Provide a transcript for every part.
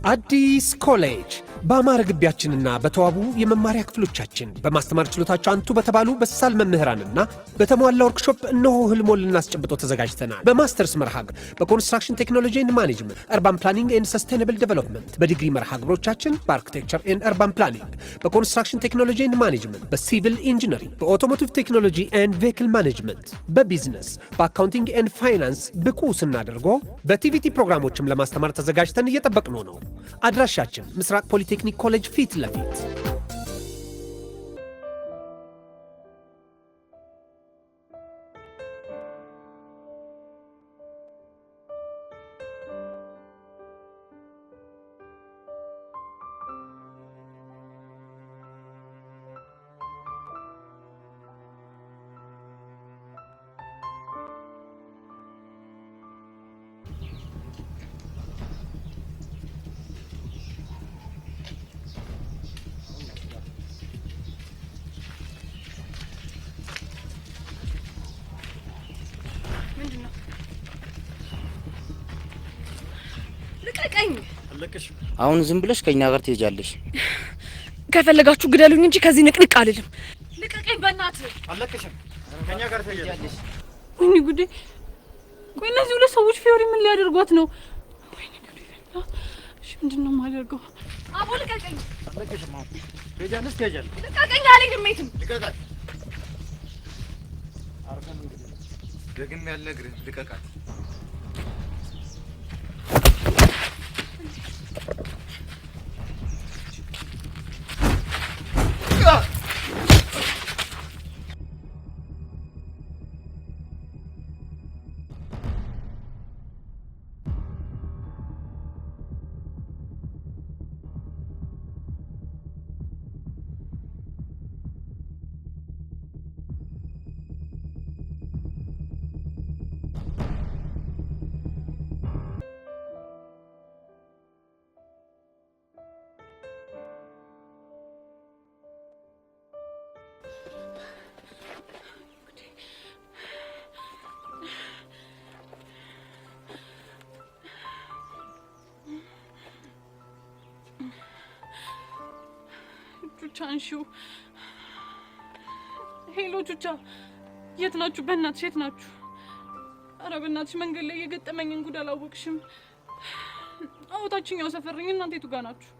አዲስ ኮሌጅ በአማረ ግቢያችንና በተዋቡ የመማሪያ ክፍሎቻችን በማስተማር ችሎታቸው አንቱ በተባሉ በሳል መምህራንና በተሟላ ወርክሾፕ እነሆ ህልሞን ልናስጨብጦ ተዘጋጅተናል። በማስተርስ መርሃ ግብር በኮንስትራክሽን ቴክኖሎጂ ኤንድ ማኔጅመንት፣ አርባን ፕላኒንግ ኤንድ ሰስቴናብል ዴቨሎፕመንት፣ በዲግሪ መርሃ ግብሮቻችን በአርኪቴክቸር ኤንድ አርባን ፕላኒንግ፣ በኮንስትራክሽን ቴክኖሎጂ ኤንድ ማኔጅመንት፣ በሲቪል ኢንጂነሪንግ፣ በኦቶሞቲቭ ቴክኖሎጂ ኤንድ ቬሂክል ማኔጅመንት፣ በቢዝነስ፣ በአካውንቲንግ ኤንድ ፋይናንስ ብቁ ስናደርጎ በቲቪቲ ፕሮግራሞችም ለማስተማር ተዘጋጅተን እየጠበቅነው ነው። አድራሻችን ምስራቅ ፖሊቴክኒክ ኮሌጅ ፊት ለፊት። አሁን ዝም ብለሽ ከኛ ጋር ትሄጃለሽ። ከፈለጋችሁ ግደሉኝ እንጂ ከዚህ ንቅንቅ አልልም። ልቀቀኝ በእናትህ። አለቅሽም። ከኛ ጋር ትሄጃለሽ። ወይኔ ጉዴ! ቆይ እነዚህ ሁለት ሰዎች ፊዮሪ ምን ሊያደርጓት ነው? ወይኔ ጉዴ! እሺ ምንድነው የማደርገው? አቦ ልቀቀኝ። አለቅሽም። አሁን ትሄጃለሽ። ልቀቀኝ አልሄድም የትም። ልቀቃት። አርፈን እንግዲህ ደግም ያልነግርህ ልቀቃት። ቹቻንሹ ሄሎ ቹቻ፣ የት ናችሁ? በእናትሽ የት ናችሁ? ኧረ በእናትሽ መንገድ ላይ የገጠመኝን ጉድ አላወቅሽም? አዎ ታችኛው ሰፈር ነኝ። እናንተ የቱ ጋር ናችሁ?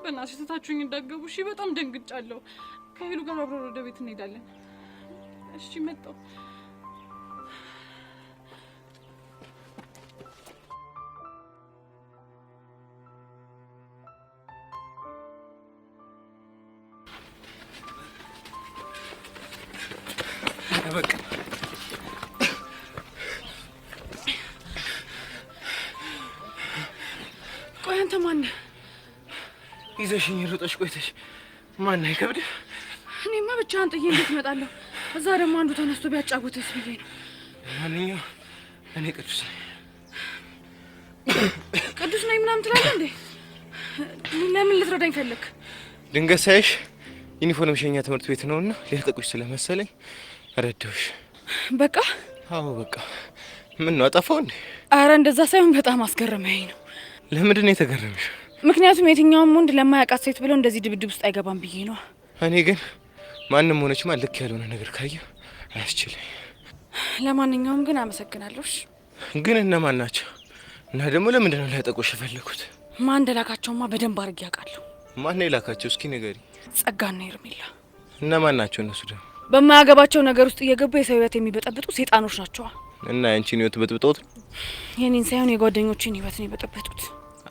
በእናትሽ ትታችሁኝ እንዳትገቡ እሺ። በጣም ደንግጫለሁ። ከሄሉ ጋር አብረን ወደ ቤት እንሄዳለን። እሺ መጣሁ። በቃ ቆይ አንተ ማን ነህ? ይዘሽኝ ሩጠሽ ቆይተሽ ማን አይከብድህ? እኔማ ብቻህን ጥዬ እንዴት እመጣለሁ? እዛ ደግሞ አንዱ ተነስቶ ቢያጫውተስ ብዬ ነው። ማንኛውም እኔ ቅዱስ ነኝ። ቅዱስ ነኝ ምናምን ትላለህ እንዴ? ለምን ልትረዳኝ ፈለክ? ድንገት ሳይሽ ዩኒፎርም ሸኛ ትምህርት ቤት ነውና ሊያጠቁሽ ስለመሰለኝ ረዳሁሽ። በቃ አዎ በቃ። ምን ነው አጠፋው እንዴ? አረ እንደዛ ሳይሆን በጣም አስገረመኝ ነው። ለምንድን ነው የተገረመሽ? ምክንያቱም የትኛውም ወንድ ለማያውቃት ሴት ብለው እንደዚህ ድብድብ ውስጥ አይገባም ብዬ ነው። እኔ ግን ማንም ሆነች ልክ ያልሆነ ነገር ካየሁ አያስችለኝ። ለማንኛውም ግን አመሰግናለሁ። ግን እነማን ናቸው? እና ደግሞ ለምንድን ነው ሊያጠቁሽ የፈለኩት? ማን እንደላካቸውማ በደንብ አድርጌ አውቃለሁ። ማን ነው የላካቸው? እስኪ ንገሪ። ጸጋና ሄርሜላ። እነማን ናቸው እነሱ? ደግሞ በማያገባቸው ነገር ውስጥ እየገቡ የሰው ህይወት የሚበጠብጡ ሴጣኖች ናቸው። እና ያንቺን ህይወት በጥብጦት? የኔን ሳይሆን የጓደኞችን ህይወት ነው የበጠበጡት።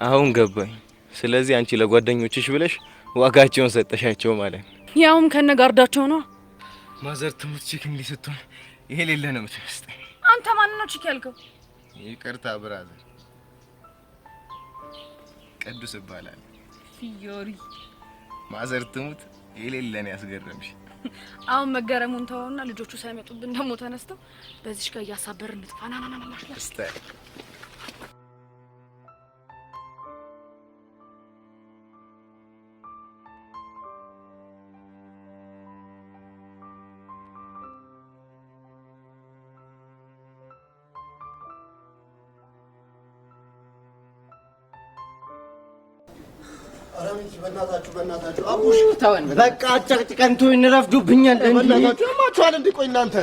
አሁን ገባኝ። ስለዚህ አንቺ ለጓደኞችሽ ብለሽ ዋጋቸውን ሰጠሻቸው ማለት ነው። ያውም ከነጋርዳቸው ነው። ማዘር ትሙት ቺክ እንዲህ ስትሆን ይሄ ሌለ ነው የምትመስለኝ። አንተ ማን ነው ቺክ ያልከው? ይቅርታ ብራዘር፣ ቅዱስ ይባላል። ፊዮሪ ማዘር ትሙት የሌለ ነው ያስገረምሽ። አሁን መገረሙን ተወውና ልጆቹ ሳይመጡብን ደግሞ ተነስተው በዚሽ ጋር እያሳበርን እንጥፋናናና እስታይ አራሚት በእናታችሁ አቡሽ ተወን በቃ አጨቅጭቀን እንረፍዱብኛል። በእናታችሁ ማቻል እንዲቆይ እናንተ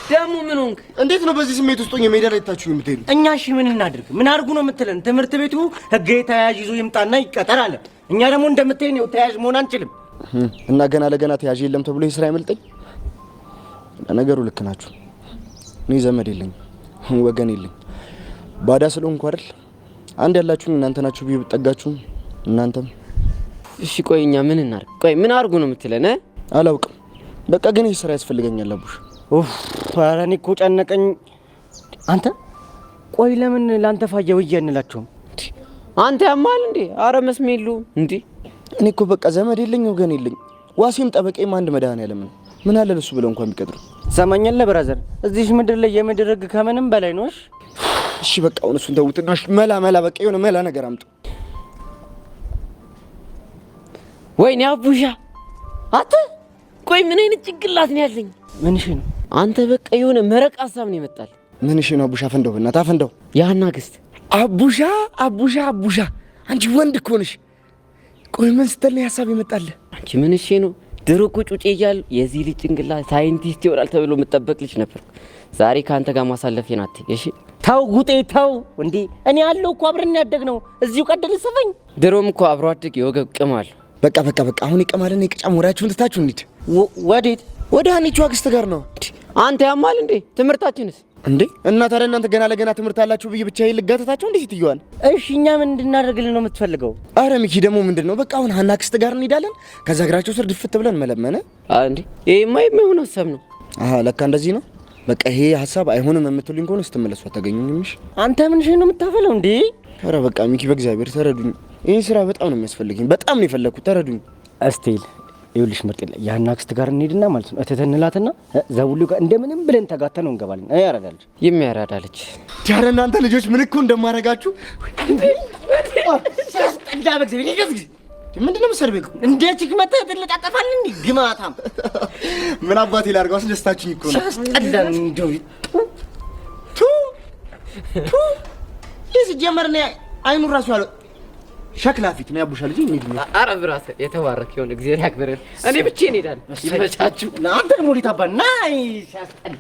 ደሙ ምን ሆንክ? እንዴት ነው በዚህ ስሜት ውስጥ ሜዳ ላይ ታችሁ የምትሄዱ? እኛ እሺ ምን እናድርግ? ምን አድርጉ ነው የምትለን? ትምህርት ቤቱ ህግ ተያዥ ይዞ ይምጣና ይቀጠር አለ። እኛ ደግሞ እንደምትሄድ ነው ተያዥ መሆን አንችልም። እና ገና ለገና ተያዥ የለም ተብሎ ይስራ አይመልጠኝ። ለነገሩ ልክ ናችሁ። እኔ ዘመድ የለኝ ወገን የለኝ ባዳ ስለሆንኩ አይደል? አንድ ያላችሁ እናንተ ናችሁ ብዬ ብጠጋችሁ እናንተም እሺ ቆይ እኛ ምን እናድርግ? ቆይ ምን አድርጉ ነው የምትለን? አላውቅም። በቃ ግን ይሄ ስራ ያስፈልገኛል አቡሽ። ኡፍ ኧረ እኔ እኮ ጨነቀኝ። አንተ ቆይ ለምን ላንተ ፋየው እንላቸውም? አንተ ያማል እንዴ? አረ መስሜሉ እንዴ እኔ እኮ በቃ ዘመድ የለኝ ወገን የለኝ። ዋሴም ጠበቄም አንድ መድኃኒዓለም ነው። ምን አለ ለሱ ብለው እንኳን ቢቀጥሩ። ሰማኛለ ብራዘር፣ እዚህ ምድር ላይ የምድር ህግ ከምንም በላይ ነው። እሺ በቃ አሁን እሱን ተውትና መላ በቃ የሆነ መላ ነገር አምጡ። ወይኔ አቡሻ አተ ቆይ ምን አይነት ጭንቅላት ነው ያለኝ? ምን እሺ ነው አንተ በቃ የሆነ መረቅ ሀሳብ ነው ይመጣል። ምን እሺ ነው አቡሻ? ፈንደው በእናትህ አፈንደው። ያና ግስት አቡሻ አንቺ ወንድ እኮ ነሽ። ቆይ ምን ስትል ነው ሀሳብ ይመጣል? አንቺ ምን እሺ ነው? ድሮ እኮ ጩጬ እያለሁ የዚህ ልጅ ጭንቅላት ሳይንቲስት ይሆናል ተብሎ የምጠበቅ ልጅ ነበር። ዛሬ ካንተ ጋር ማሳለፍ ናት። እሺ ታው ጉጤ ታው እንዴ እኔ ያለው እኮ አብረን ያደግነው እዚሁ ቀደል ሰፈኝ። ድሮም እኮ አብሮ አድግ የወገብ ቅማል። በቃ አሁን ይቀማልን ይቀጫም። ወራችሁን ትታችሁ እንዴት ወዴት? ወደ ሀኒቹ አክስት ጋር ነው። አንተ ያማል እንዴ? ትምህርታችንስ እንዴ? እና ታዲያ እናንተ ገና ለገና ትምህርት አላችሁ ብዬ ብቻ ልጋተታችሁ እንዴ ትይዋል? እሺ እኛ ምን እንድናደርግልን ነው የምትፈልገው? አረ ሚኪ ደግሞ ምንድነው? በቃ አሁን ሀና አክስት ጋር እንሄዳለን። ከዛ እግራቸው ስር ድፍት ብለን መለመነ እንዴ? ይሄማ የማይሆን ሀሳብ ነው። አሃ ለካ እንደዚህ ነው። በቃ ይሄ ሀሳብ አይሆንም የምትሉኝ ከሆነ ስትመለሱ አታገኙኝምሽ። አንተ ምን ነው የምታፈለው እንዴ? አረ በቃ ሚኪ በእግዚአብሔር ተረዱኝ። ይሄን ስራ በጣም ነው የሚያስፈልገኝ። በጣም ነው የፈለኩት። ተረዱኝ። እስቲል ይኸውልሽ ምርጥ ያና አክስት ጋር እንሄድና ማለት ነው እተተንላትና ዘውሉ ጋር እንደምንም ብለን ተጋተነው እንገባለን። አይ ያራዳልሽ የሚያራዳልች ዳር እናንተ ልጆች ምን እኮ እንደማረጋችሁ ምንድነው መሰርበቅ እንዴ ቺክ መተህ ተለጣጣፋል እንዴ ግማታም ምን አባቴ ላርጋው አስደስታችሁኝ እኮ ነው። አስጠላን እንደው ቱ እዚህ ጀመር ነው አይኑ ራሱ ያለው ሸክላ ፊት ነው ያቡሻ ልጅ እንዴ ነው። አረ ብራስ የተባረክ ይሁን እግዚአብሔር ያክብረን። እኔ ብቻዬን እሄዳለሁ። ይመቻችሁ። አንተ ደግሞ ሊታባ ናይ ሲያስጠላ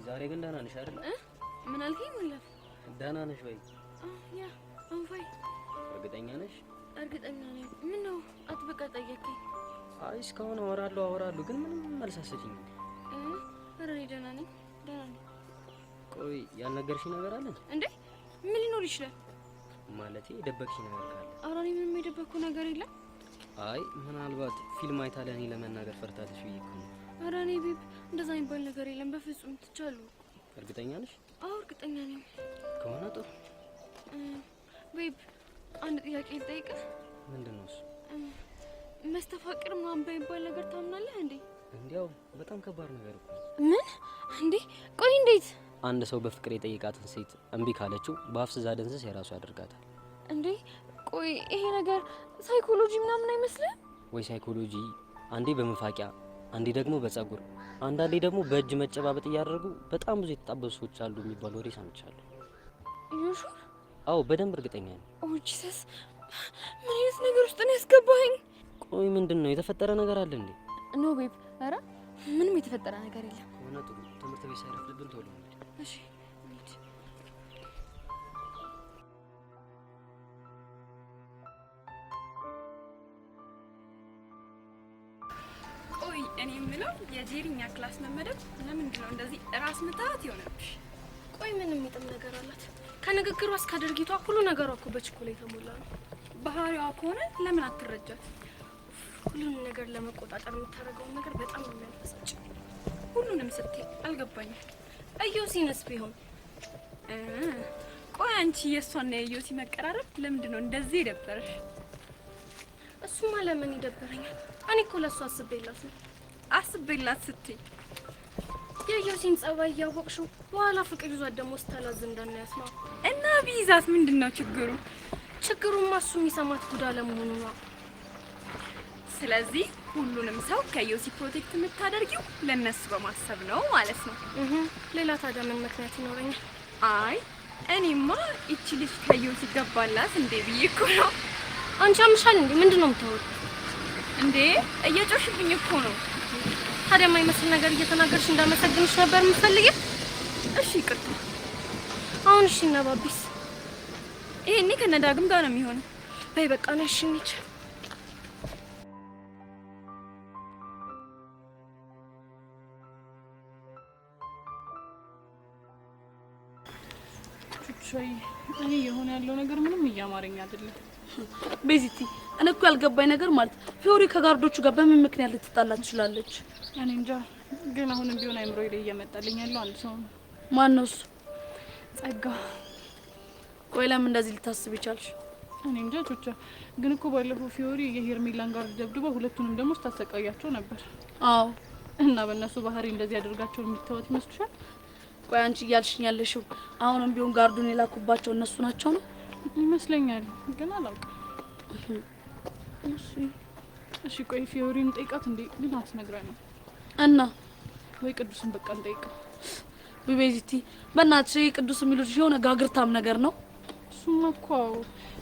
ዛሬ ግን ደህና ነሽ አይደል? ምን አልከኝ? ሙላፍ ደህና ነሽ ወይ? ያ አንፋይ እርግጠኛ ነሽ? እርግጠኛ ነኝ። ምን ነው አጥብቀህ ጠየቀኝ? አይ እስካሁን አወራለሁ ግን ምንም መልስ አትሰጪኝም። ኧረ እኔ ደህና ነኝ። ቆይ ያልነገርሽኝ ነገር አለ እንዴ? ምን ሊኖር ይችላል? ማለቴ የደበቅሽኝ ነገር ካለ? ኧረ እኔ ምንም የደበቅኩ ነገር የለም። አይ ምናልባት ፊልም አይታ ለእኔ ለመናገር ፈርታለሽ ብዬሽ እኮ ነው። ኧረ እኔ ቤብ እንደዛ የሚባል ነገር የለም በፍጹም። ትቻለሁ። እርግጠኛ ነሽ? አዎ እርግጠኛ ነኝ። ከሆነ ጥሩ። ቤብ አንድ ጥያቄ ልጠይቅህ። ምንድነው እሱ? መስተፋቅር ምናምን በሚባል ነገር ታምናለህ እንዴ? እንዲያው በጣም ከባድ ነገር እኮ። ምን እንዴ? ቆይ እንዴት? አንድ ሰው በፍቅር የጠየቃትን ሴት እምቢ ካለችው በአፍስዛ ደንዝዝ የራሱ ያደርጋታል። እንዴ? ቆይ ይሄ ነገር ሳይኮሎጂ ምናምን አይመስልም ወይ? ሳይኮሎጂ አንዴ በመፋቂያ አንዴ ደግሞ በጸጉር አንዳንዴ ደግሞ በእጅ መጨባበጥ እያደረጉ በጣም ብዙ የተጣበሱ ሰዎች አሉ የሚባል ወሬ ሰምቻለሁ። ዩሹ? አዎ በደንብ እርግጠኛ ነኝ። ኦ ጂሰስ፣ ምን አይነት ነገር ውስጥ ነው ያስገባኸኝ? ቆይ ምንድነው የተፈጠረ ነገር አለ እንዴ? ኖ ቤብ፣ ኧረ ምንም የተፈጠረ ነገር የለም። ከሆነ ጥሩ። ትምህርት ቤት ሳይረፍድብን ቶሎ እንሂድ። እሺ እንሂድ። ቆይ እኔ የምለው የጄሪኛ ክላስ መመደብ ለምንድን ነው እንደዚህ ራስ ምታት ይሆነብሽ? ቆይ ምን የሚጥም ነገር አላት? ከንግግሯ እስከ ድርጊቷ ሁሉ ነገሯ እኮ በችኮላ የተሞላ ነው። ባህሪዋ ከሆነ ለምን አትረጃት? ሁሉንም ነገር ለመቆጣጠር የምታደርገውን ነገር በጣም ነው የሚያበሳጭ። ሁሉንም ስትይ አልገባኝም። እዮሲንስ ቢሆን ቆይ አንቺ የእሷና የዮሲ መቀራረብ ለምንድን ነው እንደዚህ የደበረሽ? እሱማ ለምን ይደበረኛል? እኔ እኮ ለእሱ አስቤላት ነው። አስቤላት ስትይ የዮሲን ጸባይ እያወቅሽው በኋላ ፍቅር ይዟት ደግሞ ስታላዝ እንዳናያት ነው። እና ቢይዛት ምንድን ነው ችግሩ? ችግሩማ እሱ የሚሰማት ጉዳ ለመሆኑ ነው። ስለዚህ ሁሉንም ሰው ከዮሲ ፕሮቴክት የምታደርጊው ለነሱ በማሰብ ነው ማለት ነው። ሌላ ታዲያ ምን ምክንያት ይኖረኛል? አይ እኔማ እቺ ልጅ ከዮሲ ገባላት እንዴ ብዬ እኮ ነው። አንቺ አምሻል እንዴ? ምንድነው የምታወሪው እንዴ? እየጮሽብኝ እኮ ነው። ታዲያ የማይመስል ነገር እየተናገርሽ እንዳመሰግንሽ ነበር የምትፈልጊው? እሺ ይቅርታ። አሁን እሺ እና ባቢስ? ይሄኔ ከነዳግም ጋር ነው የሚሆነው። በይ በቃ ነው እሺ እንሂድ። እኔ የሆነ ያለው ነገር ምንም እያማረኝ አይደለም። ቤዚቲ እኔ እኮ ያልገባኝ ነገር ማለት ፊዮሪ ከጋርዶቹ ጋር በምን ምክንያት ልትጣላ ትችላለች? እኔ እንጃ፣ ግን አሁንም ቢሆን አይምሮዬ ላይ እየመጣልኝ ያለው አንድ ሰው ነው። ማን ነው እሱ? ጸጋ። ቆይ ለምን እንደዚህ ልታስብ ይቻልሽ? እኔ እንጃ ቾቻ፣ ግን እኮ ባለፈው ፊዮሪ የሄርሜላን ጋርድ ደብድባ ሁለቱንም ደግሞ ስታሰቃያቸው ነበር። አዎ። እና በእነሱ ባህሪ እንደዚህ ያደርጋቸው የሚተወት ይመስልሻል? ቆይ አንቺ እያልሽኝ ያለሽው አሁንም ቢሆን ጋርዱን የላኩባቸው እነሱ ናቸው ነው? ይመስለኛል፣ ግን አላውቅም። እሺ ቆይ ፊዮሪን ጠይቃት እንዴ? ግን አትነግረንም እና ወይ ቅዱስን በቃ እንጠይቀው። ቤዚቲ በእናትሽ ቅዱስ የሚሉት የሆነ ጋግርታም ነገር ነው። እሱማ እኮ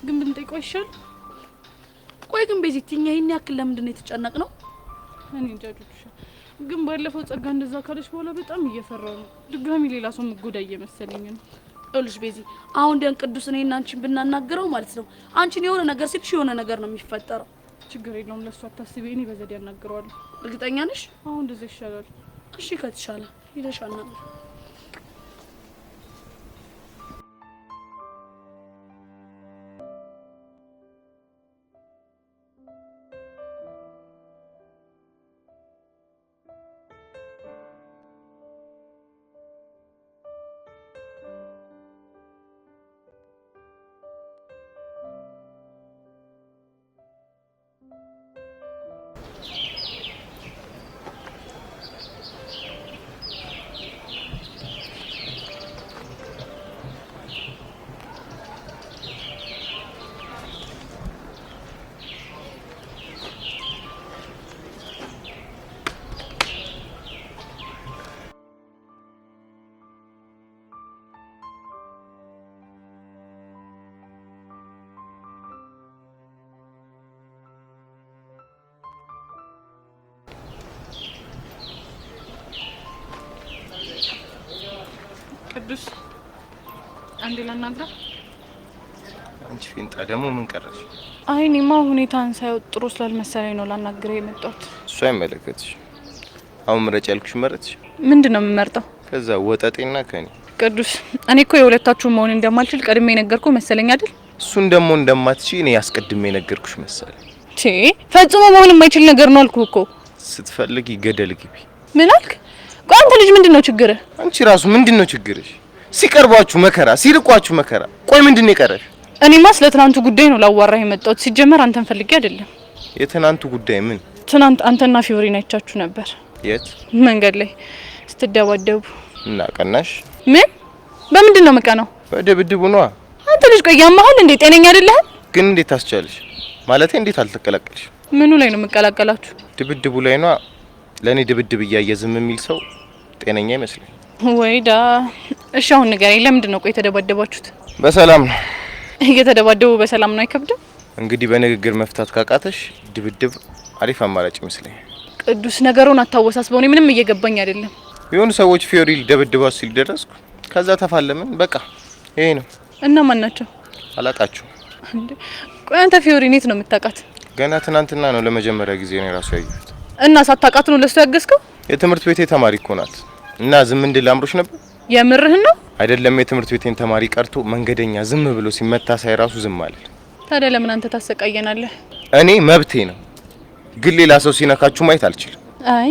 ግን ብንጠይቀው ይሻል። ቆይ ግን ቤዚቲ እኛ ይሄን ያክል ለምንድን ነው የተጨነቅነው? እኔ እንጃ ጆቹ፣ ግን ባለፈው ጸጋ እንደዛ ካለች በኋላ በጣም እየፈራው ነው። ድጋሚ ሌላ ሰው ምጎዳ እየመሰለኝ ነው። እልሽ ቤዚ አሁን ደን ቅዱስ እኔና አንቺን ብናናገረው ማለት ነው አንቺን የሆነ ነገር ሲልሽ የሆነ ነገር ነው የሚፈጠረው። ችግር የለውም፣ ለሱ አታስቢ፣ እኔ በዘዴ ያናግረዋለሁ። እርግጠኛ ነሽ? አሁን እንደዛ ይሻላል። እሺ ከተሻለ ይለሻል ነው። ቅዱስ አንዴ ላናግራ። አንቺ ፊንጣ ደግሞ ምን ቀረሽ? አይ እኔማ ሁኔታን ሳይወጥ ጥሩ ስላልመሰለኝ ነው ላናግረው የመጣሁት። እሱ አይመለከትሽ። አሁን ምረጭ ያልኩሽ መረጥሽ። ምንድነው የምመርጠው? ከዛ ወጠጤና ከኔ። ቅዱስ እኔ እኮ የሁለታችሁ መሆን እንደማልችል ቀድሜ ነገርኩ መሰለኝ አይደል? እሱን ደግሞ እንደማትቺ እኔ ያስቀድሜ ነገርኩሽ መሰለኝ። ፈጽሞ መሆን የማይችል ነገር ነው አልኩ እኮ። ስትፈልጊ ገደል ግቢ። ምን አልክ? ቆይ አንተ ልጅ ምንድነው ችግርህ? አንቺ ራሱ ምንድነው ችግርሽ? ሲቀርባችሁ መከራ፣ ሲርቋችሁ መከራ። ቆይ ምንድነው የቀረሽ? እኔማ ስለ ትናንቱ ጉዳይ ነው ላዋራህ የመጣሁት። ሲጀመር አንተን ፈልጌ አይደለም። የትናንቱ ጉዳይ ምን? ትናንት አንተና ፊዮሪና አይቻችሁ ነበር። የት? መንገድ ላይ ስትደባደቡ። እና ቀናሽ? ምን? በምንድን ነው መቀናው? በድብድቡ ነዋ። አንተ ልጅ ቆይ ያማሃል እንዴ? ጤነኛ አይደለህ? ግን እንዴት አስቻለሽ? ማለቴ እንዴት አልተቀላቀልሽ? ምኑ ላይ ነው የምቀላቀላችሁ? ድብድቡ ላይ ነዋ። ለኔ ድብድብ እያየ ዝም የሚል ሰው ጤነኛ ይመስለኝ። ወይዳ። እሺ አሁን ንገረኝ፣ ለምንድን ነው ቆይ የተደባደባችሁት? በሰላም ነው። እየተደባደቡ በሰላም ነው አይከብድም? እንግዲህ በንግግር መፍታት ካቃተሽ ድብድብ አሪፍ አማራጭ ይመስለኝ። ቅዱስ ነገሩን አታወሳስበው። እኔ ምንም እየገባኝ አይደለም። የሆኑ ሰዎች ፊዮሪ ደብድባው ሲል ደረስኩ። ከዛ ተፋለምን። በቃ ይሄ ነው። እና ማን ናቸው? አላቃችሁ እንዴ? ቆይ አንተ ፊዮሪ ኔት ነው የምታውቃት? ገና ትናንትና ነው ለመጀመሪያ ጊዜ ነው ራሱ ያየሁት። እና ሳታውቃት ነው ለሱ ያገዝከው? የትምህርት ቤቴ ተማሪ እኮ ናት። እና ዝም እንድል አምሮሽ ነበር? የምርህን ነው? አይደለም የትምህርት ቤቴን ተማሪ ቀርቶ መንገደኛ ዝም ብሎ ሲመታ ሳይ ራሱ ዝም አለ። ታዲያ ለምን አንተ ታሰቃየናለህ? እኔ መብቴ ነው፣ ግን ሌላ ሰው ሲነካችሁ ማየት አልችልም። አይ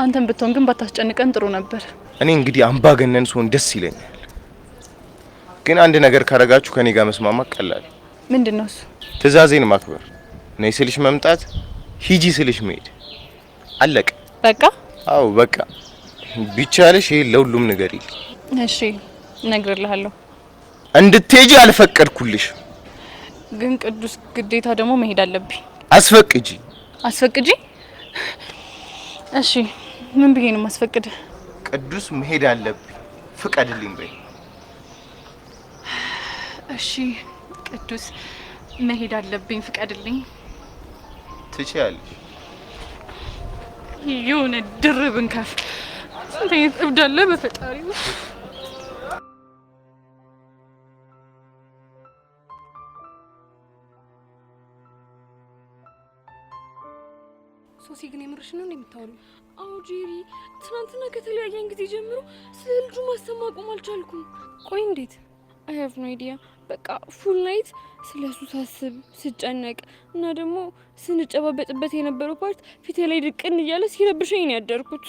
አንተን ብትሆን ግን ባታስጨንቀን ጥሩ ነበር። እኔ እንግዲህ አምባገነን ስሆን ደስ ይለኛል፣ ግን አንድ ነገር ካረጋችሁ ከኔ ጋር መስማማት ቀላል። ምንድነው እሱ? ትዕዛዜን ማክበር። ነይ ስልሽ መምጣት፣ ሂጂ ስልሽ መሄድ። አለቀ በቃ። አዎ በቃ። ቢቻልሽ ይሄ ለሁሉም ነገር ይል። እሺ እነግርልሃለሁ። እንድትሄጂ አልፈቀድኩልሽ። ግን ቅዱስ ግዴታ ደግሞ መሄድ አለብኝ። አስፈቅጂ። አስፈቅጂ? እሺ ምን ብዬ ነው ማስፈቅድ? ቅዱስ መሄድ አለብኝ ፍቀድልኝ በይ። እሺ ቅዱስ መሄድ አለብኝ ፍቀድልኝ። ትችያለሽ። የሆነ ድርብ እንከፍ ስንት አይነት እብድ አለ በፈጣሪው። ሶሲ ግን የምርሽ ነው እንደምታወሪው? አዎ ጄሪ፣ ትናንትና ከተለያየን ጊዜ ጀምሮ ስለ ልጁ ማሰብ ማቆም አልቻልኩም። ቆይ እንዴት? አይ ሃቭ ኖ አይዲያ። በቃ ፉል ናይት ስለሱ ሳስብ ስጨነቅ እና ደግሞ ስንጨባበጥበት የነበረው ፓርት ፊቴ ላይ ድቅን እያለ ሲረብሸኝ ነው ያደርኩት።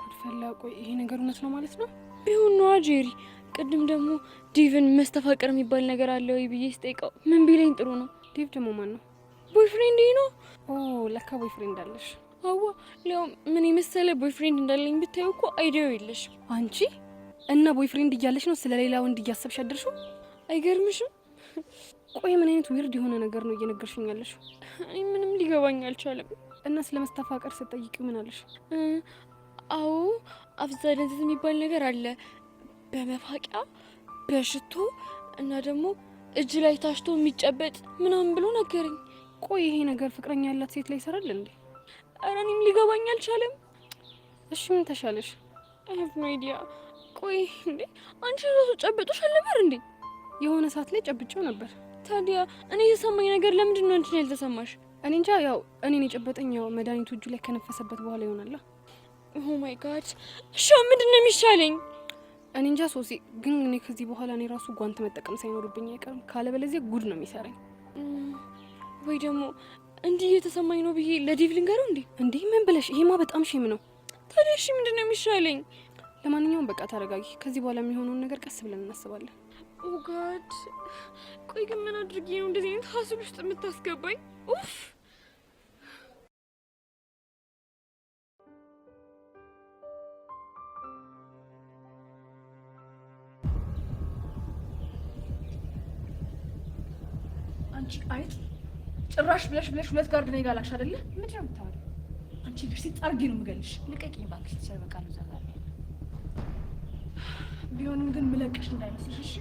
ጉድፈላ። ቆይ ይሄ ነገር እውነት ነው ማለት ነው? ቢሆን ነዋ ጄሪ። ቅድም ደግሞ ዴቭን መስተፋቀር የሚባል ነገር አለ ወይ ብዬ ስጠይቀው ምን ቢለኝ ጥሩ ነው? ዴቭ ደግሞ ማን ነው? ቦይፍሬንድ ነው። ኦ ለካ ቦይፍሬንድ አለሽ? አዋ ሊያውም ምን የመሰለ ቦይፍሬንድ እንዳለኝ ብታዩ እኮ አይዲያው የለሽ አንቺ። እና ቦይፍሬንድ እያለሽ ነው ስለሌላ ወንድ እያሰብሽ ያደርሽው? አይገርምሽም? ቆይ ምን አይነት ዊርድ የሆነ ነገር ነው እየነገርሽኝ ያለሽው? እኔ ምንም ሊገባኝ አልቻለም። እና ስለ መስተፋቀር ስትጠይቂው ምን አለሽ? አዎ አብዛደንት የሚባል ነገር አለ፣ በመፋቂያ በሽቶ እና ደግሞ እጅ ላይ ታሽቶ የሚጨበጥ ምናምን ብሎ ነገረኝ። ቆይ ይሄ ነገር ፍቅረኛ ያላት ሴት ላይ ይሰራል እንዴ? ኧረ እኔም ሊገባኝ አልቻለም። እሺ ምን ተሻለሽ? አይ ሃቭ ኖ አይዲያ። ቆይ እንዴ አንቺ ራሱ ጨብጦሽ አልነበር እንዴ? የሆነ ሰዓት ላይ ጨብጬው ነበር። ታዲያ እኔ የተሰማኝ ነገር ለምንድን ነው አንቺ ያልተሰማሽ? እኔ እንጃ። ያው እኔን የጨበጠኝ ያው መድኃኒቱ እጁ ላይ ከነፈሰበት በኋላ ይሆናል። ኦ ማይ ጋድ። እሺ ምንድን ነው የሚሻለኝ? እኔ እንጃ ሶሲ፣ ግን እኔ ከዚህ በኋላ እኔ ራሱ ጓንት መጠቀም ሳይኖርብኝ አይቀርም። ካለበለዚያ ጉድ ነው የሚሰራኝ። ወይ ደግሞ እንዲህ እየተሰማኝ ነው ብዬ ለዴቭ ልንገረው እንዴ? እንዴ ምን ብለሽ? ይሄማ በጣም ሼም ነው። ታዲያ እሺ ምንድን ነው የሚሻለኝ? ለማንኛውም በቃ ተረጋጊ። ከዚህ በኋላ የሚሆነውን ነገር ቀስ ብለን እናስባለን። ኦ ጋድ። ቆይ ግን ምን አድርጌ ነው እንደዚህ አይነት ሀሳብ ውስጥ የምታስገባኝ? ኡፍ። አንቺ አይጥ ጭራሽ ብለሽ ሁለት ጋርድ ነው ይጋላሽ አይደለ? ምንድን ነው የምታወሪው? አንቺ ልጅ ሲጣርጊ ነው የምገልሽ። ልቀቂኝ እባክሽ። ተሰበቃሉ ዘጋለ ቢሆንም ግን ምለቅሽ እንዳይመስልሽ እሺ?